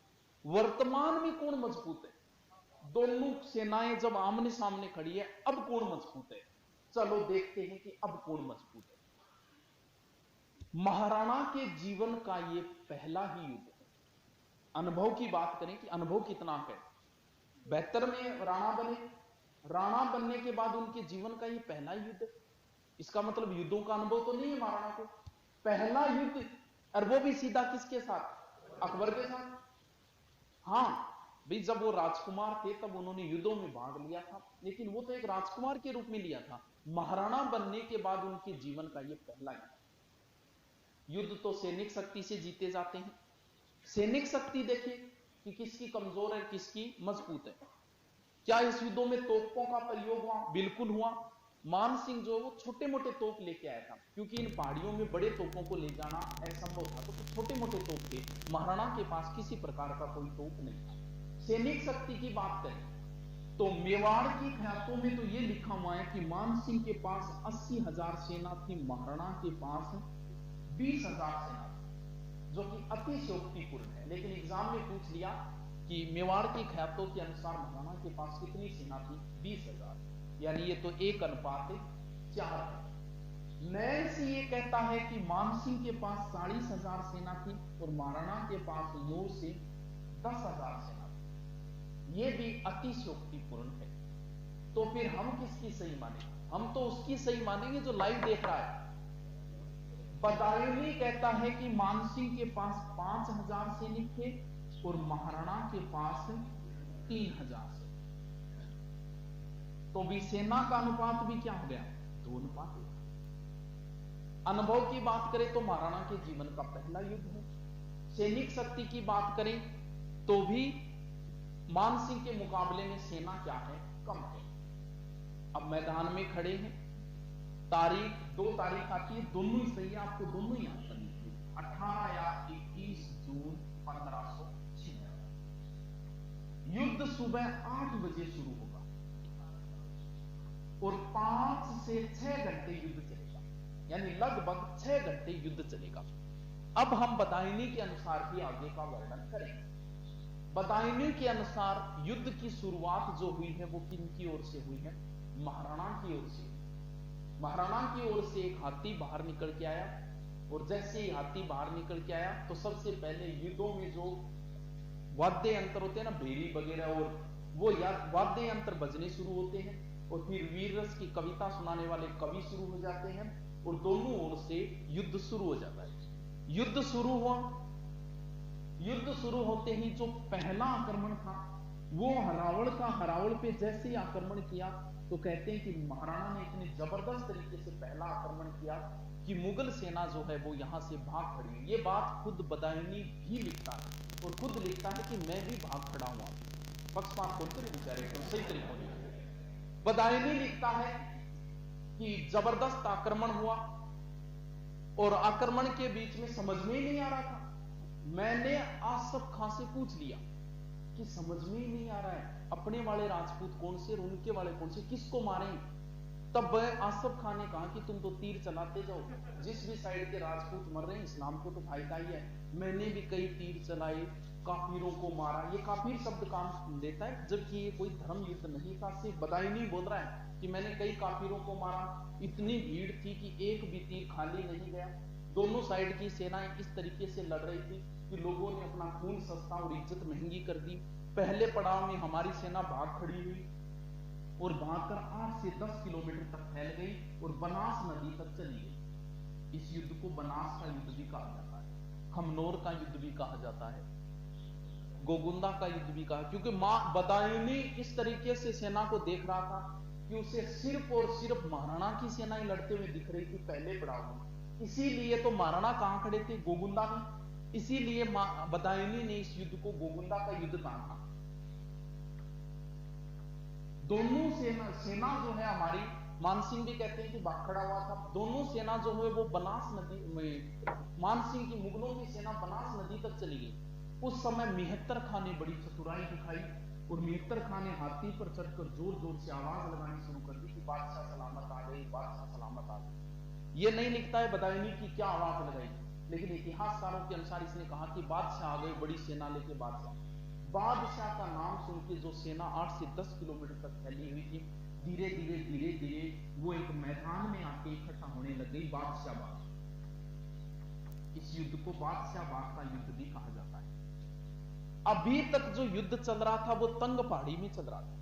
वर्तमान में कौन मजबूत है? दोनों सेनाएं जब आमने सामने खड़ी है, अब कौन मजबूत है? चलो देखते हैं कि अब कौन मजबूत है। महाराणा के जीवन का यह पहला ही युद्ध है। अनुभव की बात करें कि अनुभव कितना है। 72 में राणा बने, राणा बनने के बाद उनके जीवन का यह पहला युद्ध। इसका मतलब युद्धों का अनुभव तो नहीं है महाराणा को, पहला युद्ध, और वो भी सीधा किसके साथ? अकबर के साथ। हां भाई, जब वो राजकुमार थे तब उन्होंने युद्धों में भाग लिया था, लेकिन वो तो एक राजकुमार के रूप में लिया था। महाराणा बनने के बाद उनके जीवन का यह पहला युद्ध। तो सैनिक शक्ति से जीते जाते हैं। सैनिक शक्ति देखिए कि किसकी कमजोर है, किसकी मजबूत है। क्या इस युद्धों में तोपों का प्रयोग हुआ? बिल्कुल हुआ। मान सिंह जो वो छोटे मोटे तोप लेके आया था, क्योंकि इन पहाड़ियों में बड़े तोपों को ले जाना असंभव था, तो कुछ छोटे मोटे तोप थे। महाराणा के पास किसी प्रकार का कोई तोप नहीं था। सैनिक शक्ति की बात करें तो मेवाड़ की ख्यातों में तो यह लिखा हुआ है कि मान सिंह के पास 80,000 सेना थी, महाराणा के पास 20,000 सेना थी, जो कि अतिशयोक्तिपूर्ण है। लेकिन एग्जाम में पूछ लिया कि मेवाड़ की ख्यातों के अनुसार महाराणा के पास कितनी सेना थी? 20,000, यानी ये तो 1:4 है। नैन्सी ये कहता है कि मानसिंह के पास 40,000 सेना थी और महाराणा के पास 9 से 10,000 सेना थी। ये भी अतिशयोक्तिपूर्ण है। तो फिर हम किसकी सही मानेंगे? हम तो उसकी सही मानेंगे जो लाइव देख रहा है। बदायूनी कहता है कि मानसिंह के पास 5,000 सैनिक थे और महाराणा के पास 3,000 सैनिक। तो भी सेना का अनुपात भी क्या हो गया? 2:1। अनुभव की बात करें तो महाराणा के जीवन का पहला युद्ध है। सैनिक शक्ति की बात करें तो भी मानसिंह के मुकाबले में सेना क्या है? कम है। अब मैदान में खड़े हैं, तारीख 2 तारीख आती है, दोनों ही सही है, आपको दोनों ही याद करनी चाहिए। 18 या 21 जून 1596। युद्ध सुबह 8 बजे शुरू होगा और 5 से 6 घंटे युद्ध चलेगा, यानी लगभग 6 घंटे युद्ध चलेगा। अब हम बदायूनी के अनुसार ही आगे का वर्णन करेंगे। बदायूनी के अनुसार युद्ध की शुरुआत जो हुई है वो किन की ओर से हुई है? महाराणा की ओर से। महाराणा की ओर से एक हाथी बाहर निकल के आया, और जैसे ही हाथी बाहर निकल के आया तो सबसे पहले युद्धों में जो वाद्य यंत्र होते हैं ना, भेरी वगैरह, और वो वाद्य यंत्र बजने शुरू होते हैं, और फिर वीर रस की कविता सुनाने वाले कवि शुरू हो जाते हैं, और दोनों ओर से युद्ध शुरू हो जाता है। युद्ध शुरू हुआ। युद्ध शुरू होते ही जो पहला आक्रमण था वो हरावल का। हरावल पे जैसे ही आक्रमण किया तो कहते हैं कि महाराणा ने इतने जबरदस्त तरीके से पहला आक्रमण किया कि मुगल सेना जो है वो यहां से भाग खड़ी। ये बात खुद बदायूनी भी लिखता है, और खुद लिखता है कि मैं भी भाग खड़ा हुआ। पक्षपात खोलकर बेचारे तो सही तरीकों से बदायूनी लिखता है कि जबरदस्त आक्रमण हुआ, और आक्रमण के बीच में समझ में ही नहीं आ रहा था। मैंने आसफ खां से पूछ लिया कि समझ में ही नहीं आ रहा है अपने वाले राजपूत कौन से और उनके वाले कौन से, किसको मारें? तब आसफ खान ने कहा कि तुम तो तीर चलाते जाओ, जिस भी साइड के राजपूत मर रहे हैं इस्लाम को तो फायदा ही है। मैंने भी कई तीर चलाए, काफिरों को मारा। ये काफिर शब्द काम देता है, जबकि ये कोई धर्म युद्ध नहीं था। सिर्फ बदायूनी बोल रहा है कि मैंने कई काफिरों को मारा। इतनी भीड़ थी कि एक भी तीर खाली नहीं गया। दोनों साइड की सेनाएं इस तरीके से लड़ रही थी कि लोगों ने अपना खून सस्ता और इज्जत महंगी कर दी। पहले पड़ाव में हमारी सेना भाग खड़ी हुई और भागकर 8 से 10 किलोमीटर तक फैल गई और बनास नदी तक चली गई। इस युद्ध को बनास का युद्ध भी कहा जाता है, खमनोर का युद्ध भी कहा जाता है, गोगुंदा का युद्ध भी कहा, क्योंकि बदायूनी इस तरीके से सेना को देख रहा था कि उसे सिर्फ और सिर्फ महाराणा की सेना ही लड़ते हुए दिख रही थी पहले पड़ाव में। इसीलिए तो महाराणा कहां खड़े थे? गोगुंदा में। इसीलिए बदायूनी ने इस युद्ध को गोगुंदा का युद्ध कहा था। दोनों सेना जो है हमारी, मानसिंह भी कहते हैं कि भाग खड़ा हुआ था। दोनों सेना जो है वो बनास नदी में, मानसिंह की मुगलों की सेना बनास नदी तक चली गई। उस समय मेहतर खां ने बड़ी चतुराई दिखाई और मेहतर खां ने हाथी पर चढ़कर जोर जोर से आवाज लगानी शुरू कर दी कि बादशाह सलामत आ गई, बादशाह सलामत आ गई। ये नहीं लिखता है बदायूनी की क्या आवाज लगाई, लेकिन इतिहासकारों के अनुसार इसने कहा कि बादशाह आ गए बड़ी सेना लेके बादशाह। बादशाह का नाम सुन के जो सेना 8 से 10 किलोमीटर तक फैली हुई थी, धीरे धीरे वो एक मैदान में आके इकट्ठा होने लग गई, बादशाह बाग। इस युद्ध को बादशाह बाग का युद्ध भी कहा जाता है। अभी तक जो युद्ध चल रहा था वो तंग पहाड़ी में चल रहा था,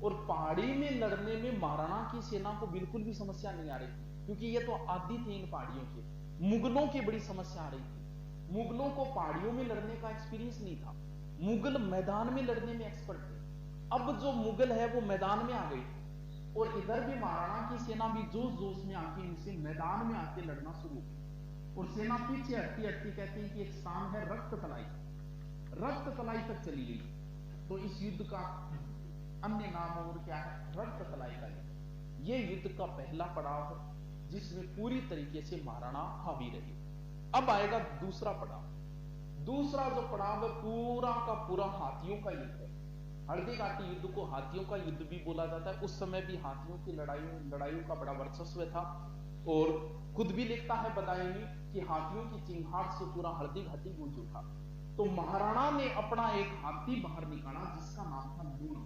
और पहाड़ी में लड़ने में महाराणा की सेना को बिल्कुल भी समस्या नहीं आ रही थी, क्योंकि ये तो आदि थे इन पहाड़ियों के। मुगलों की बड़ी समस्या आ रही थी। मुगलों को पहाड़ियों में लड़ने का एक्सपीरियंस नहीं था, मुगल मैदान में लड़ने में एक्सपर्ट थे। अब जो मुगल है वो मैदान में आ गए, और इधर भी महाराणा की सेना भी जोश जोश में आके इनसे मैदान में आके लड़ना शुरू की। और सेना पीछे हटती हटती, कहते हैं कि एक स्थान है रक्त तलाई तक चली गई। तो इस युद्ध का अन्य नाम और क्या है? रक्त तलाई का युद्ध। यह युद्ध का पहला पड़ाव है जिसमें पूरी तरीके से महाराणा हावी रहे। अब आएगा दूसरा पड़ाव। दूसरा जो पड़ाव है पूरा का पूरा हाथियों का युद्ध है। हल्दी घाटी युद्ध को हाथियों का युद्ध भी बोला जाता है। उस समय भी हाथियों की लड़ाइयों का बड़ा वर्चस्व था, और खुद भी लिखता है बदायूनी कि हाथियों की चिंगाट से पूरा हल्दी घाटी गूंज उठा। तो महाराणा ने अपना एक हाथी बाहर निकाला जिसका नाम था लूणा।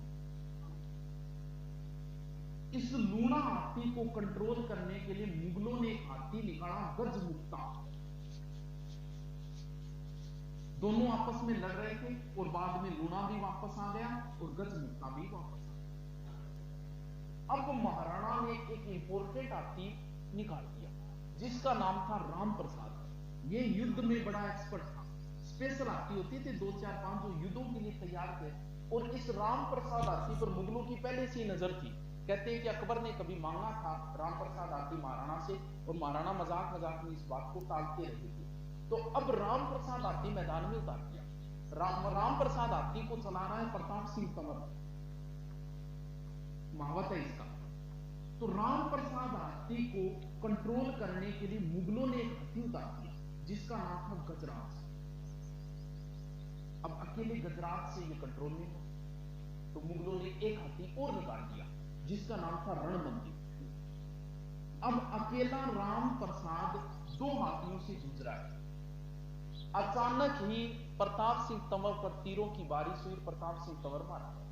इस लूणा हाथी को कंट्रोल करने के लिए मुगलों ने एक हाथी निकाला, गजमुक्ता। दोनों आपस में लड़ रहे थे, और बाद में लूणा भी वापस आ गया और गजमुक्ता भी वापस आ गया। अब महाराणा ने एक इंपॉर्टेंट हाथी निकाल दिया जिसका नाम था राम प्रसाद। ये युद्ध में बड़ा एक्सपर्ट था। स्पेशल हाथी होती थी 2, 4, 5 जो युद्धों के लिए तैयार थे, और इस राम प्रसाद हाथी पर मुगलों की पहले से ही नजर थी। कहते हैं कि अकबर ने कभी मांगा था राम प्रसाद हाथी महाराणा से, और महाराणा मजाक मजाक में इस बात को टालते रहे थे। तो अब राम प्रसाद हाथी मैदान में उतार दिया। राम प्रसाद हाथी को चला रहा है प्रताप सिंह तंवर, महावत है इसका। तो राम प्रसाद हाथी को कंट्रोल करने के लिए मुगलों ने एक हाथी उतार दिया जिसका नाम था गजराज। अब अकेले गजराज से ये कंट्रोल नहीं हो, तो मुगलों ने एक हाथी और निकाल दिया जिसका नाम था रणबंदी। अब अकेला राम प्रसाद 2 हाथियों से जूझ रहा है। अचानक ही प्रताप सिंह तंवर पर तीरों की बारिश हुई, प्रताप सिंह तंवर मारा गया।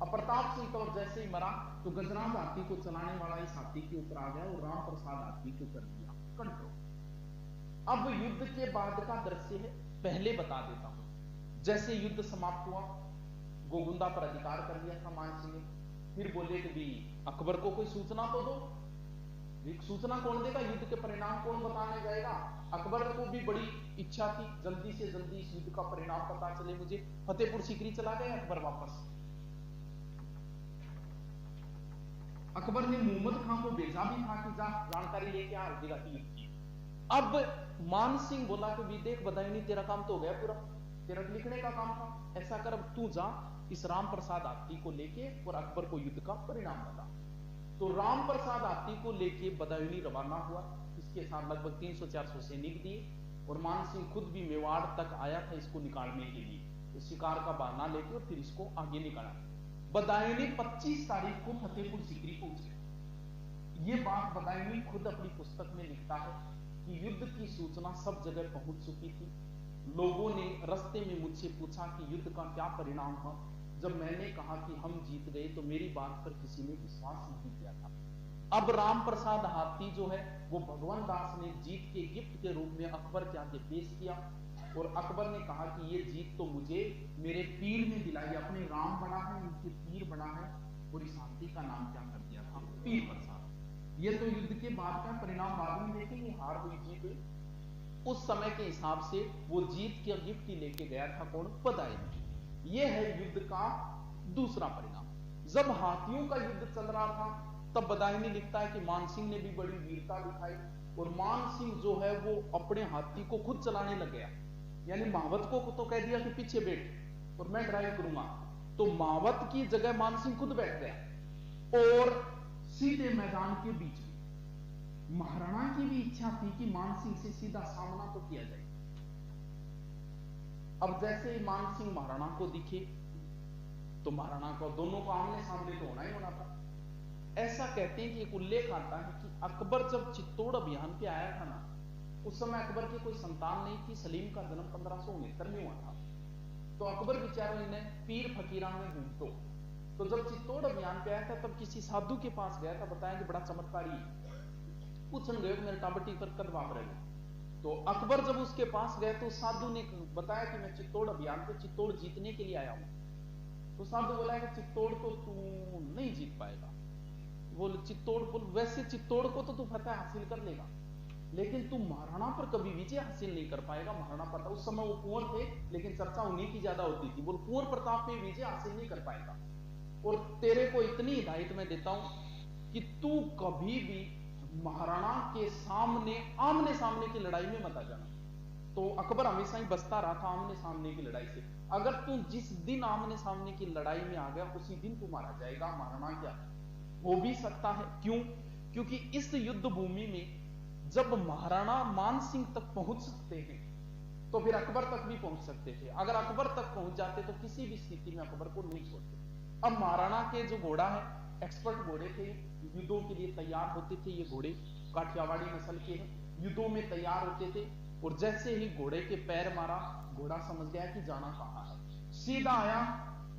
अब प्रताप सिंह तंवर जैसे ही मरा तो गजराज हाथी को चलाने वाला इस हाथी के ऊपर आ गया और राम प्रसाद हाथी को कर दिया कंट्रोल। अब युद्ध के बाद का दृश्य है, पहले बता देता हूं। जैसे युद्ध समाप्त हुआ, गोगुंदा पर अधिकार कर लिया था मान सिंह ने। फिर बोले कि भी अकबर को कोई सूचना तो दो। सूचना कौन देगा? युद्ध के परिणाम कौन बताने जाएगा? अकबर को भी बड़ी इच्छा थी जल्दी से जल्दी इस युद्ध का परिणाम पता चले मुझे। फतेहपुर सीकरी चला गया अकबर वापस। अकबर ने मोहम्मद खान को भेजा भी था कि जा जानकारी लेके आ हल्दी घाटी युद्ध की। अब मान सिंह बोला कि भी देख बदायूनी तेरा काम तो हो गया पूरा, तेरा लिखने का काम था, ऐसा कर अब तू जा इस राम प्रसाद हाथी को लेके और अकबर को युद्ध का परिणाम बता। तो राम प्रसाद हाथी को लेके बदायूनी रवाना हुआ। इसके साथ लगभग 300-400 सैनिक दिए, और मान सिंह खुद भी मेवाड़ तक आया था इसको निकालने के लिए, तो शिकार का बहाना लेके और फिर इसको आगे निकाला। बदायूनी 25 तारीख को फतेहपुर सीकरी पहुंचे। ये बात बदायूनी खुद अपनी पुस्तक में लिखता है कि युद्ध की सूचना सब जगह पहुंच चुकी थी। लोगों ने रास्ते में मुझसे पूछा कि युद्ध का क्या परिणाम हुआ। जब मैंने कहा कि हम जीत गए तो मेरी बात पर किसी ने विश्वास नहीं किया था। अब राम प्रसाद हाथी जो है वो भगवान दास ने जीत के गिफ्ट के रूप में अकबर के आगे पेश किया, और अकबर ने कहा कि ये जीत तो मुझे मेरे पीर ने दिलाई। अपने राम बना है, उनके पीर बना है, और इस हाथी का नाम क्या कर दिया था? पीर प्रसाद। ये तो युद्ध के बाद का परिणाम बाद में देखेंगे, हार हुई जीत हुई। उस समय के हिसाब से वो जीत के गिफ्ट ही लेके गया था कौन? बदायूं। यह है युद्ध का दूसरा परिणाम। जब हाथियों का युद्ध चल रहा था तब बदायूनी लिखता है कि मानसिंह ने भी बड़ी वीरता दिखाई, और मानसिंह जो है वो अपने हाथी को खुद चलाने लग गया। यानी महावत को तो कह दिया कि पीछे बैठ और मैं ड्राइव करूंगा, तो महावत की जगह मानसिंह खुद बैठ गया और सीधे मैदान के बीच में। महाराणा की भी इच्छा थी कि मानसिंह से सीधा सामना तो किया जाए। अब जैसे ही मानसिंह महाराणा को दिखे तो महाराणा को दोनों को आमने सामने तो होना ही होना था। ऐसा कहते हैं कि एक उल्लेख आता है कि अकबर जब चित्तौड़ अभियान पे आया था ना, उस समय अकबर की कोई संतान नहीं थी। सलीम का जन्म 1569 में हुआ था। तो अकबर बेचारे ने पीर फकीरा में घूमतो। तो जब चित्तौड़ अभियान पे आया था तब किसी साधु के पास गया था, बताया कि बड़ा चमत्कारी पूछन गए मेरे टाबटी पर कद वाप रहे। तो अकबर जब उसके पास गए तो साधु ने बताया कि मैं चित्तौड़ अभियान पे चित्तौड़ जीतने के लिए आया हूं। तो साधु बोला कि चित्तौड़ तो तू नहीं जीत पाएगा। बोल चित्तौड़, बोल वैसे चित्तौड़ को तो तू फतेह हासिल कर लेगा, लेकिन तू महाराणा पर कभी विजय हासिल नहीं कर पाएगा। महाराणा प्रताप उस समय वो कुंवर थे, लेकिन चर्चा उन्हीं की ज्यादा होती थी। बोल कुंवर प्रताप पे विजय हासिल नहीं कर पाएगा, और तेरे को इतनी हिदायत मैं देता हूं कि तू कभी भी महाराणा के सामने आमने सामने की लड़ाई में मत आ जाना। तो अकबर हमेशा ही बचता रहा था आमने सामने की लड़ाई से। अगर तू जिस दिन आमने सामने की लड़ाई में आ गया उसी दिन तू मारा जाएगा। महाराणा क्या हो भी सकता है, क्यों? क्योंकि इस युद्ध भूमि में जब महाराणा मान सिंह तक पहुंच सकते हैं तो फिर अकबर तक भी पहुंच सकते थे। अगर अकबर तक पहुंच जाते तो किसी भी स्थिति में अकबर को नहीं छोड़ते। अब महाराणा के जो घोड़ा है, एक्सपर्ट घोड़े थे, युद्धों के लिए तैयार होते थे। ये घोड़े काठियावाड़ी नस्ल के हैं, युद्धों में तैयार होते थे। और जैसे ही घोड़े के पैर मारा, घोड़ा समझ गया कि जाना कहां है, सीधा आया।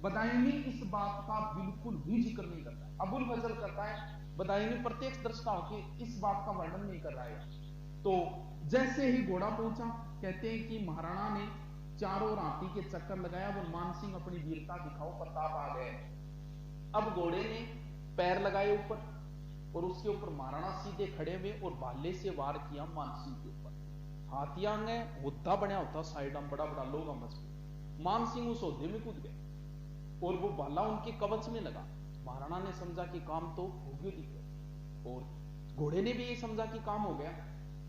बदायूनी इस बात का बिल्कुल भी जिक्र नहीं करता है। अबुल फजल करता है, बदायूनी प्रत्यक्ष दृष्टा होकर इस बात का वर्णन नहीं कर रहा है। तो जैसे ही घोड़ा पहुंचा, कहते हैं कि महाराणा ने चारों राती के चक्कर लगाया। वो मानसिंह अपनी वीरता दिखाओ, प्रताप आ गए। अब घोड़े ने पैर लगाए ऊपर और उसके ऊपर महाराणा सीधे खड़े हुए और भाले से वार किया मानसिंह के ऊपर। हाथिया ने होता बनया होता साइड में बड़ा बड़ा लोगा मजबूत। मानसिंह उस ओहदे में कूद गए और वो भाला उनके कवच में लगा। महाराणा ने समझा कि काम तो हो गया दिख गया, और घोड़े ने भी ये समझा कि काम हो गया।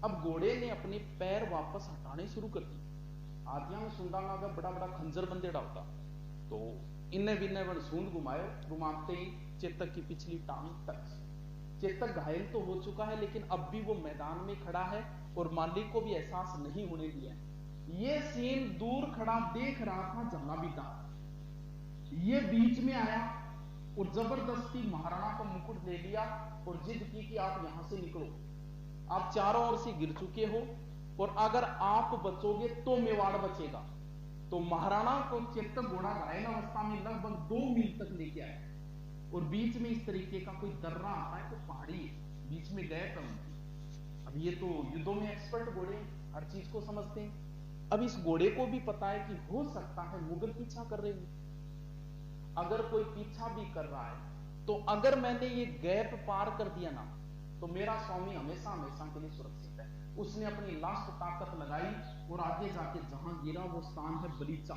अब घोड़े ने अपने पैर वापस हटाने शुरू कर दिए। हाथिया में सुंडा लगा, बड़ा बड़ा खंजर बंदेड़ा होता, तो इन्हें बिन्ने वन सूंद घुमाए। घुमाते ही चेतक की पिछली टांग तक। चेतक घायल तो हो चुका है, लेकिन अब भी वो मैदान में खड़ा है और मालिक को भी एहसास नहीं होने दिया। ये सीन दूर खड़ा देख रहा था जलाबीता। ये बीच में आया और जबरदस्ती महाराणा का मुकुट ले लिया और जिद की कि आप यहां से निकलो, आप चारों ओर से गिर चुके हो, और अगर आप बचोगे तो मेवाड़ बचेगा। तो महाराणा को चेतक घोड़ा घायल अवस्था में लगभग 2 मील तक लेके आया, और बीच में इस तरीके का कोई दर्रा आता है, तो पहाड़ी बीच में गए तब। अब ये तो युद्धों में एक्सपर्ट घोड़े हर चीज को समझते हैं। अब इस घोड़े को भी पता है कि हो सकता है मुगल पीछा कर रहे हैं। अगर कोई पीछा भी कर रहा है तो अगर मैंने ये गैप पार कर दिया ना, तो मेरा स्वामी हमेशा हमेशा के लिए सुरक्षित है। उसने अपनी लास्ट ताकत लगाई और आगे जाके जहां गिरा वो स्थान है बलीचा,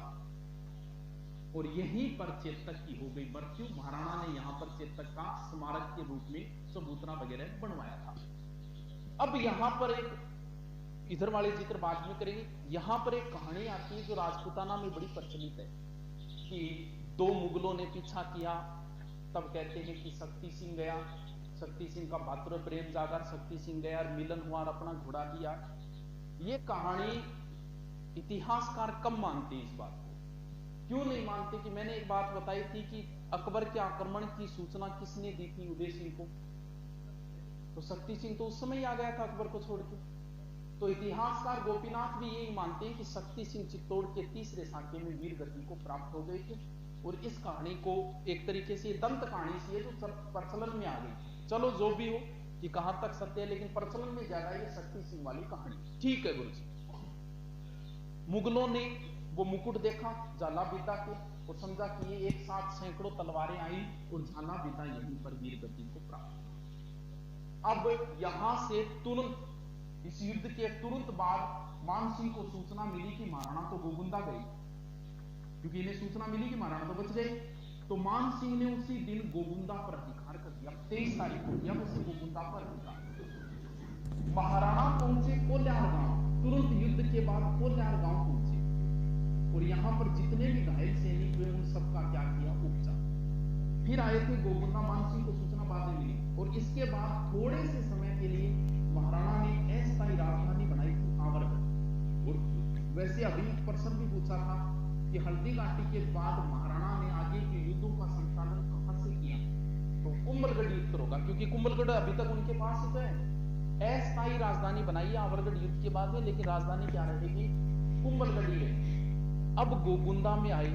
और यहीं पर चेतक की हो गई मृत्यु। महाराणा ने यहां पर चेतक का स्मारक के रूप में चबूतरा वगैरह बनवाया था। अब यहां पर एक इधर वाले जिक्र बाद में करेंगे। यहां पर एक कहानी आती है जो राजपूताना में बड़ी प्रचलित है कि 2 मुगलों ने पीछा किया। तब कहते हैं कि शक्ति सिंह गया, शक्ति सिंह का भातृ प्रेम जागर, शक्ति सिंह गया और मिलन हुआ और अपना घोड़ा दिया। ये कहानी इतिहासकार कम मानते इस बात को। क्यों नहीं मानते? कि मैंने एक बात बताई थी कि अकबर के आक्रमण की सूचना किसने दी थी उदय सिंह को? तो शक्ति सिंह तो उस समय ही आ गया था अकबर को छोड़ के। तो इतिहासकार गोपीनाथ भी यही मानते हैं कि शक्ति सिंह चित्तौड़ के 3रे साके में वीर गति को प्राप्त हो गए थे। और इस कहानी को एक तरीके से दंत कहानी सी है जो प्रचलन में आ गई। चलो जो भी हो कि कहां तक सत्य है, लेकिन प्रचलन में ज्यादा ये शक्ति सिंह वाली कहानी। ठीक है गुरु जी। मुगलों ने वो मुकुट देखा झालाबीता के और समझा कि ये एक साथ सैकड़ों तलवारें आई और झालाबीता यहीं पर वीर गति को प्राप्त। अब यहां से तुरंत इस युद्ध के तुरंत बाद मानसिंह को सूचना मिली कि महाराणा तो गोगुंदा गई, क्योंकि इन्हें सूचना मिली कि महाराणा तो बच गए। तो मानसिंह ने उसी दिन गोगुंदा पर अधिकार कर दिया। 23 तारीख को दिया उसे गोगुंदा पर अधिकार। महाराणा पहुंचे कोल्यार गांव, तुरंत युद्ध के बाद कोल्यार गांव पहुंचे, और यहां पर जितने भी घायल सैनिक हुए उन सबका क्या किया? उपचार। फिर आए थे गोगुंदा। मानसिंह को सूचना बाद में मिली, और इसके बाद थोड़े से समय के लिए महाराणा ने अस्थायी राजधानी बनाई थी आवरगढ़। और वैसे अभी एक प्रश्न भी पूछा था कि हल्दी घाटी के बाद महाराणा ने आगे के युद्धों का संचालन कहां से किया? तो कुंभलगढ़ उत्तर होगा, क्योंकि कुंभलगढ़ अभी तक उनके पास ही तो है। अस्थायी राजधानी बनाई है आवरगढ़ युद्ध के बाद में, लेकिन राजधानी क्या रहेगी? कुंभलगढ़ ही रहेगी। अब गोगुंदा में आए,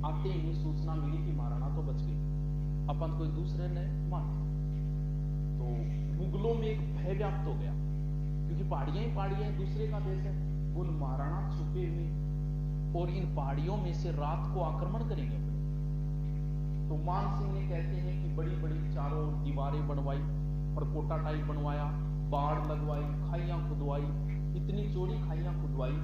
आते ही सूचना मिली कि महाराणा तो बच गई, अपन कोई दूसरे ने मार। तो मुगलों में एक भय व्याप्त हो गया, क्योंकि पहाड़ियां ही पहाड़ियां हैं, दूसरे का देश है। वो महाराणा छुपे हुए और इन पहाड़ियों में से रात को आक्रमण करेंगे। तो मान सिंह ने कहते हैं कि बड़ी बड़ी चारों दीवारें बनवाई, परकोटा टाइप बनवाया, बाढ़ लगवाई, खाइयां खुदवाई, इतनी चौड़ी खाइयां खुदवाई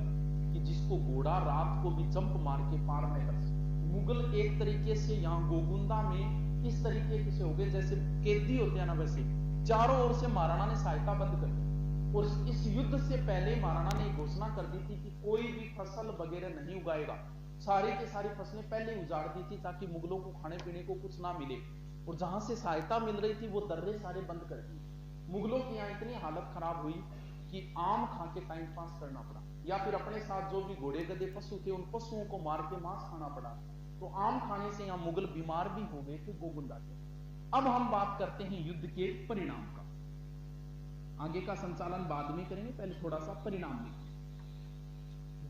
कि जिसको घोड़ा रात को भी जंप मार के पार न कर सके। मुगल एक तरीके से यहां गोगुंदा में इस तरीके से हो गए जैसे कैदी होते हैं ना, वैसे चारों ओर से महाराणा ने सहायता बंद कर दी। और इस युद्ध से पहले महाराणा ने घोषणा कर दी थी कि कोई भी फसल वगैरह नहीं उगाएगा, सारी की सारी फसलें पहले उजाड़ दी थी ताकि मुगलों को खाने पीने को कुछ ना मिले। और जहां से सहायता मिल रही थी वो दर्रे सारे बंद कर दिए। मुगलों की यहां इतनी हालत खराब हुई कि आम खा के टाइम पास करना पड़ा, या फिर अपने साथ जो भी घोड़े गधे पशु थे उन पशुओं को मार के मांस खाना पड़ा। तो आम खाने से यहां मुगल बीमार भी हो गए थे गोगुंदा के। अब हम बात करते हैं युद्ध के परिणाम का। आगे का संचालन बाद में करेंगे, पहले थोड़ा सा परिणाम लिखें।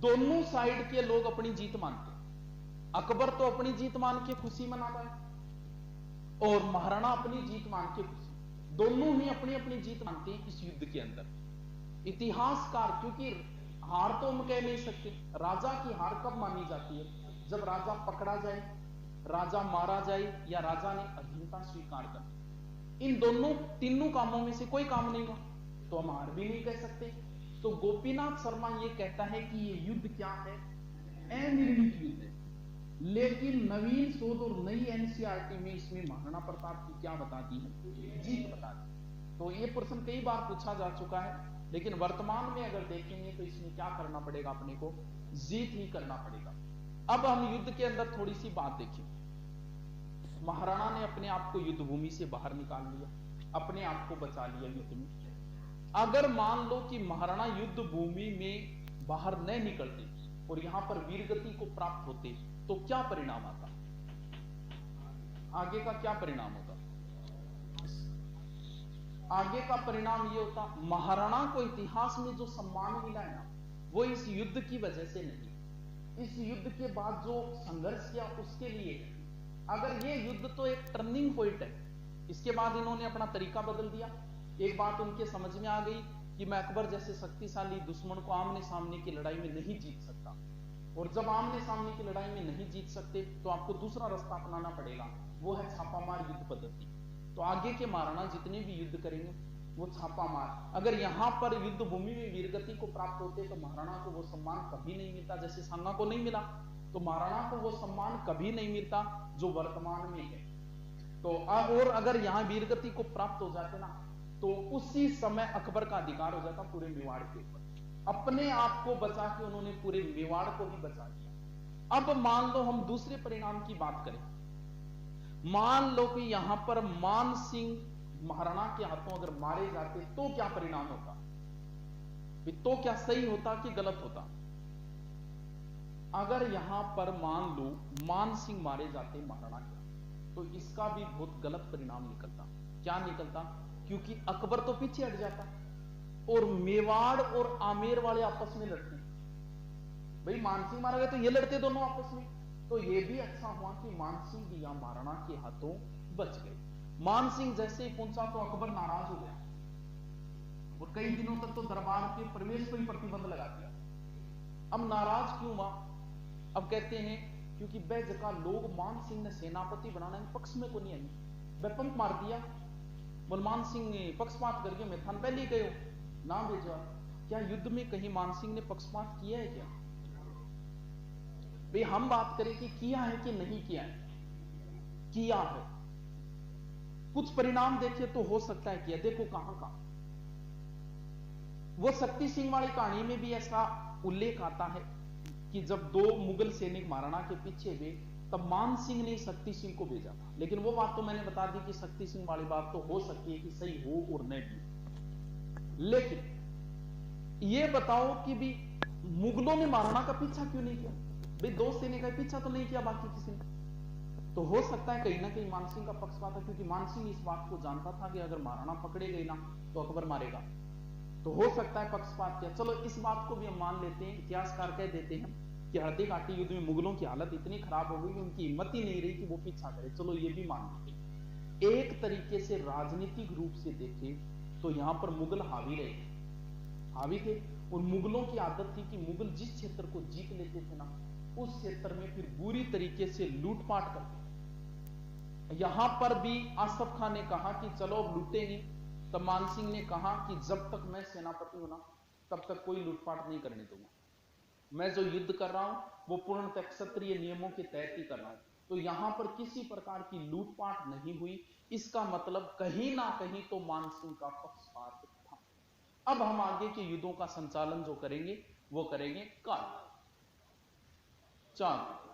दोनों साइड के लोग अपनी जीत मानते हैं। अकबर तो अपनी जीत मान के खुशी मनाता है और महाराणा अपनी जीत मान के खुशी, दोनों ही अपनी अपनी जीत मानते हैं इस युद्ध के अंदर। इतिहासकार, क्योंकि हार तो हम कह नहीं सकते, राजा की हार कब मानी जाती है? जब राजा पकड़ा जाए, राजा मारा जाए, या राजा ने अधीनता स्वीकार कर। इन दोनों तीनों कामों में से कोई काम नहीं हुआ तो हम हार भी नहीं कह सकते। तो गोपीनाथ शर्मा ये कहता है कि ये युद्ध क्या है? अनिर्णित युद्ध है। लेकिन नवीन शोध और नई एनसीईआरटी में इसमें महाराणा प्रताप की क्या बता दी है? जीत बता दी। तो ये प्रश्न कई बार पूछा जा चुका है, लेकिन वर्तमान में अगर देखेंगे तो इसमें क्या करना पड़ेगा? अपने को जीत ही करना पड़ेगा। अब हम युद्ध के अंदर थोड़ी सी बात देखें। महाराणा ने अपने आप को युद्ध भूमि से बाहर निकाल लिया, अपने आप को बचा लिया युद्ध में। अगर मान लो कि महाराणा युद्ध भूमि में बाहर न निकलते और यहां पर वीरगति को प्राप्त होते तो क्या परिणाम आता? आगे का क्या परिणाम होता? आगे का परिणाम यह होता, महाराणा को इतिहास में जो सम्मान मिला है ना, वो इस युद्ध की वजह से नहीं, इस युद्ध के बाद जो संघर्ष किया उसके लिए है। अगर ये युद्ध तो एक टर्निंग पॉइंट है, इसके बाद इन्होंने अपना तरीका बदल दिया। एक बात उनके समझ में आ गई कि मैं अकबर जैसे शक्तिशाली दुश्मन को आमने सामने की लड़ाई में नहीं जीत सकता, और जब आमने सामने की लड़ाई में नहीं जीत सकते तो आपको दूसरा रास्ता अपनाना पड़ेगा, वो है छापामार युद्ध पद्धति। तो आगे के महाराणा जितने भी युद्ध करेंगे वो छापामार। अगर यहां पर युद्ध भूमि में वीरगति को प्राप्त होते तो महाराणा को वो सम्मान कभी नहीं मिलता, जैसे सांगा को नहीं मिला, तो महाराणा को वो सम्मान कभी नहीं मिलता जो वर्तमान में है। तो और अगर यहां वीरगति को प्राप्त हो जाते ना, तो उसी समय अकबर का अधिकार हो जाता पूरे मेवाड़ के ऊपर। अपने आप को बचा के उन्होंने पूरे मेवाड़ को भी बचा लिया। अब मान लो हम दूसरे परिणाम की बात करें। मान लो कि यहां पर मान सिंह महाराणा के हाथों अगर मारे जाते तो क्या परिणाम होता? तो क्या सही होता कि गलत होता? अगर यहां पर मान लो मान सिंह मारे जाते महाराणा के, तो इसका भी बहुत गलत परिणाम निकलता। क्या निकलता? क्योंकि अकबर तो पीछे हट जाता और मेवाड़ और आमेर वाले आपस में लड़ते। भाई मानसिंह मारा गया तो ये लड़ते दोनों आपस में, तो ये भी अच्छा हुआ कि मानसिंह भी यहां महाराणा के हाथों बच गए। मानसिंह जैसे ही पहुंचा तो अकबर नाराज हो गया और कई दिनों तक तो दरबार के प्रवेश पर ही प्रतिबंध लगा दिया। अब नाराज क्यों हुआ? अब कहते हैं क्योंकि वह जगह लोग मानसिंह ने सेनापति बनाने के पक्ष में को नहीं आई, वह पंप मार दिया। बोल मान सिंह ने पक्षपात करके मैं थान पहले गए ना भेजा। क्या युद्ध में कहीं मान सिंह ने पक्षपात किया है क्या? भाई हम बात करें कि किया है कि नहीं किया है, किया है। कुछ परिणाम देखिए तो हो सकता है किया। देखो कहां का, वो शक्ति सिंह वाली कहानी में भी ऐसा उल्लेख आता है कि जब दो मुगल सैनिक महाराणा के पीछे गए तब मान सिंह ने शक्ति सिंह को भेजा था। लेकिन वो बात तो मैंने बता दी कि शक्ति सिंह वाली बात तो हो सकती है कि सही हो और नहीं भी। लेकिन ये बताओ कि भी मुगलों ने महाराणा का पीछा क्यों नहीं किया? भाई दो सैनिक का पीछा तो नहीं किया बाकी किसी ने। तो हो सकता है कहीं ना कहीं मान सिंह का पक्षपात है, क्योंकि मान सिंह इस बात को जानता था कि अगर महाराणा पकड़े गए ना तो अकबर मारेगा। तो हो सकता है पक्षपात किया। चलो इस बात को भी हम मान लेते हैं, इतिहासकार कह देते हैं कि हल्दी घाटी युद्ध में मुगलों की हालत इतनी खराब हो गई कि उनकी हिम्मत ही नहीं रही कि वो पीछा करे। चलो ये भी मान लेते। एक तरीके से राजनीतिक रूप से देखें तो यहां पर मुगल हावी थे, और मुगलों की आदत थी कि मुगल जिस क्षेत्र को जीत लेते थे ना, उस क्षेत्र में फिर बुरी तरीके से लूटपाट करते। यहां पर भी आसफ खान ने कहा कि चलो अब लूटेंगे, तब मानसिंह ने कहा कि जब तक मैं सेनापति हूं ना, तब तक कोई लूटपाट नहीं करने दूंगा। मैं जो युद्ध कर रहा हूं वो पूर्णतः क्षत्रिय नियमों के तहत ही कर रहा हूं। तो यहां पर किसी प्रकार की लूटपाट नहीं हुई। इसका मतलब कहीं ना कहीं तो मानसिंह का पक्षपात था। अब हम आगे के युद्धों का संचालन जो करेंगे वो करेंगे कल। चलो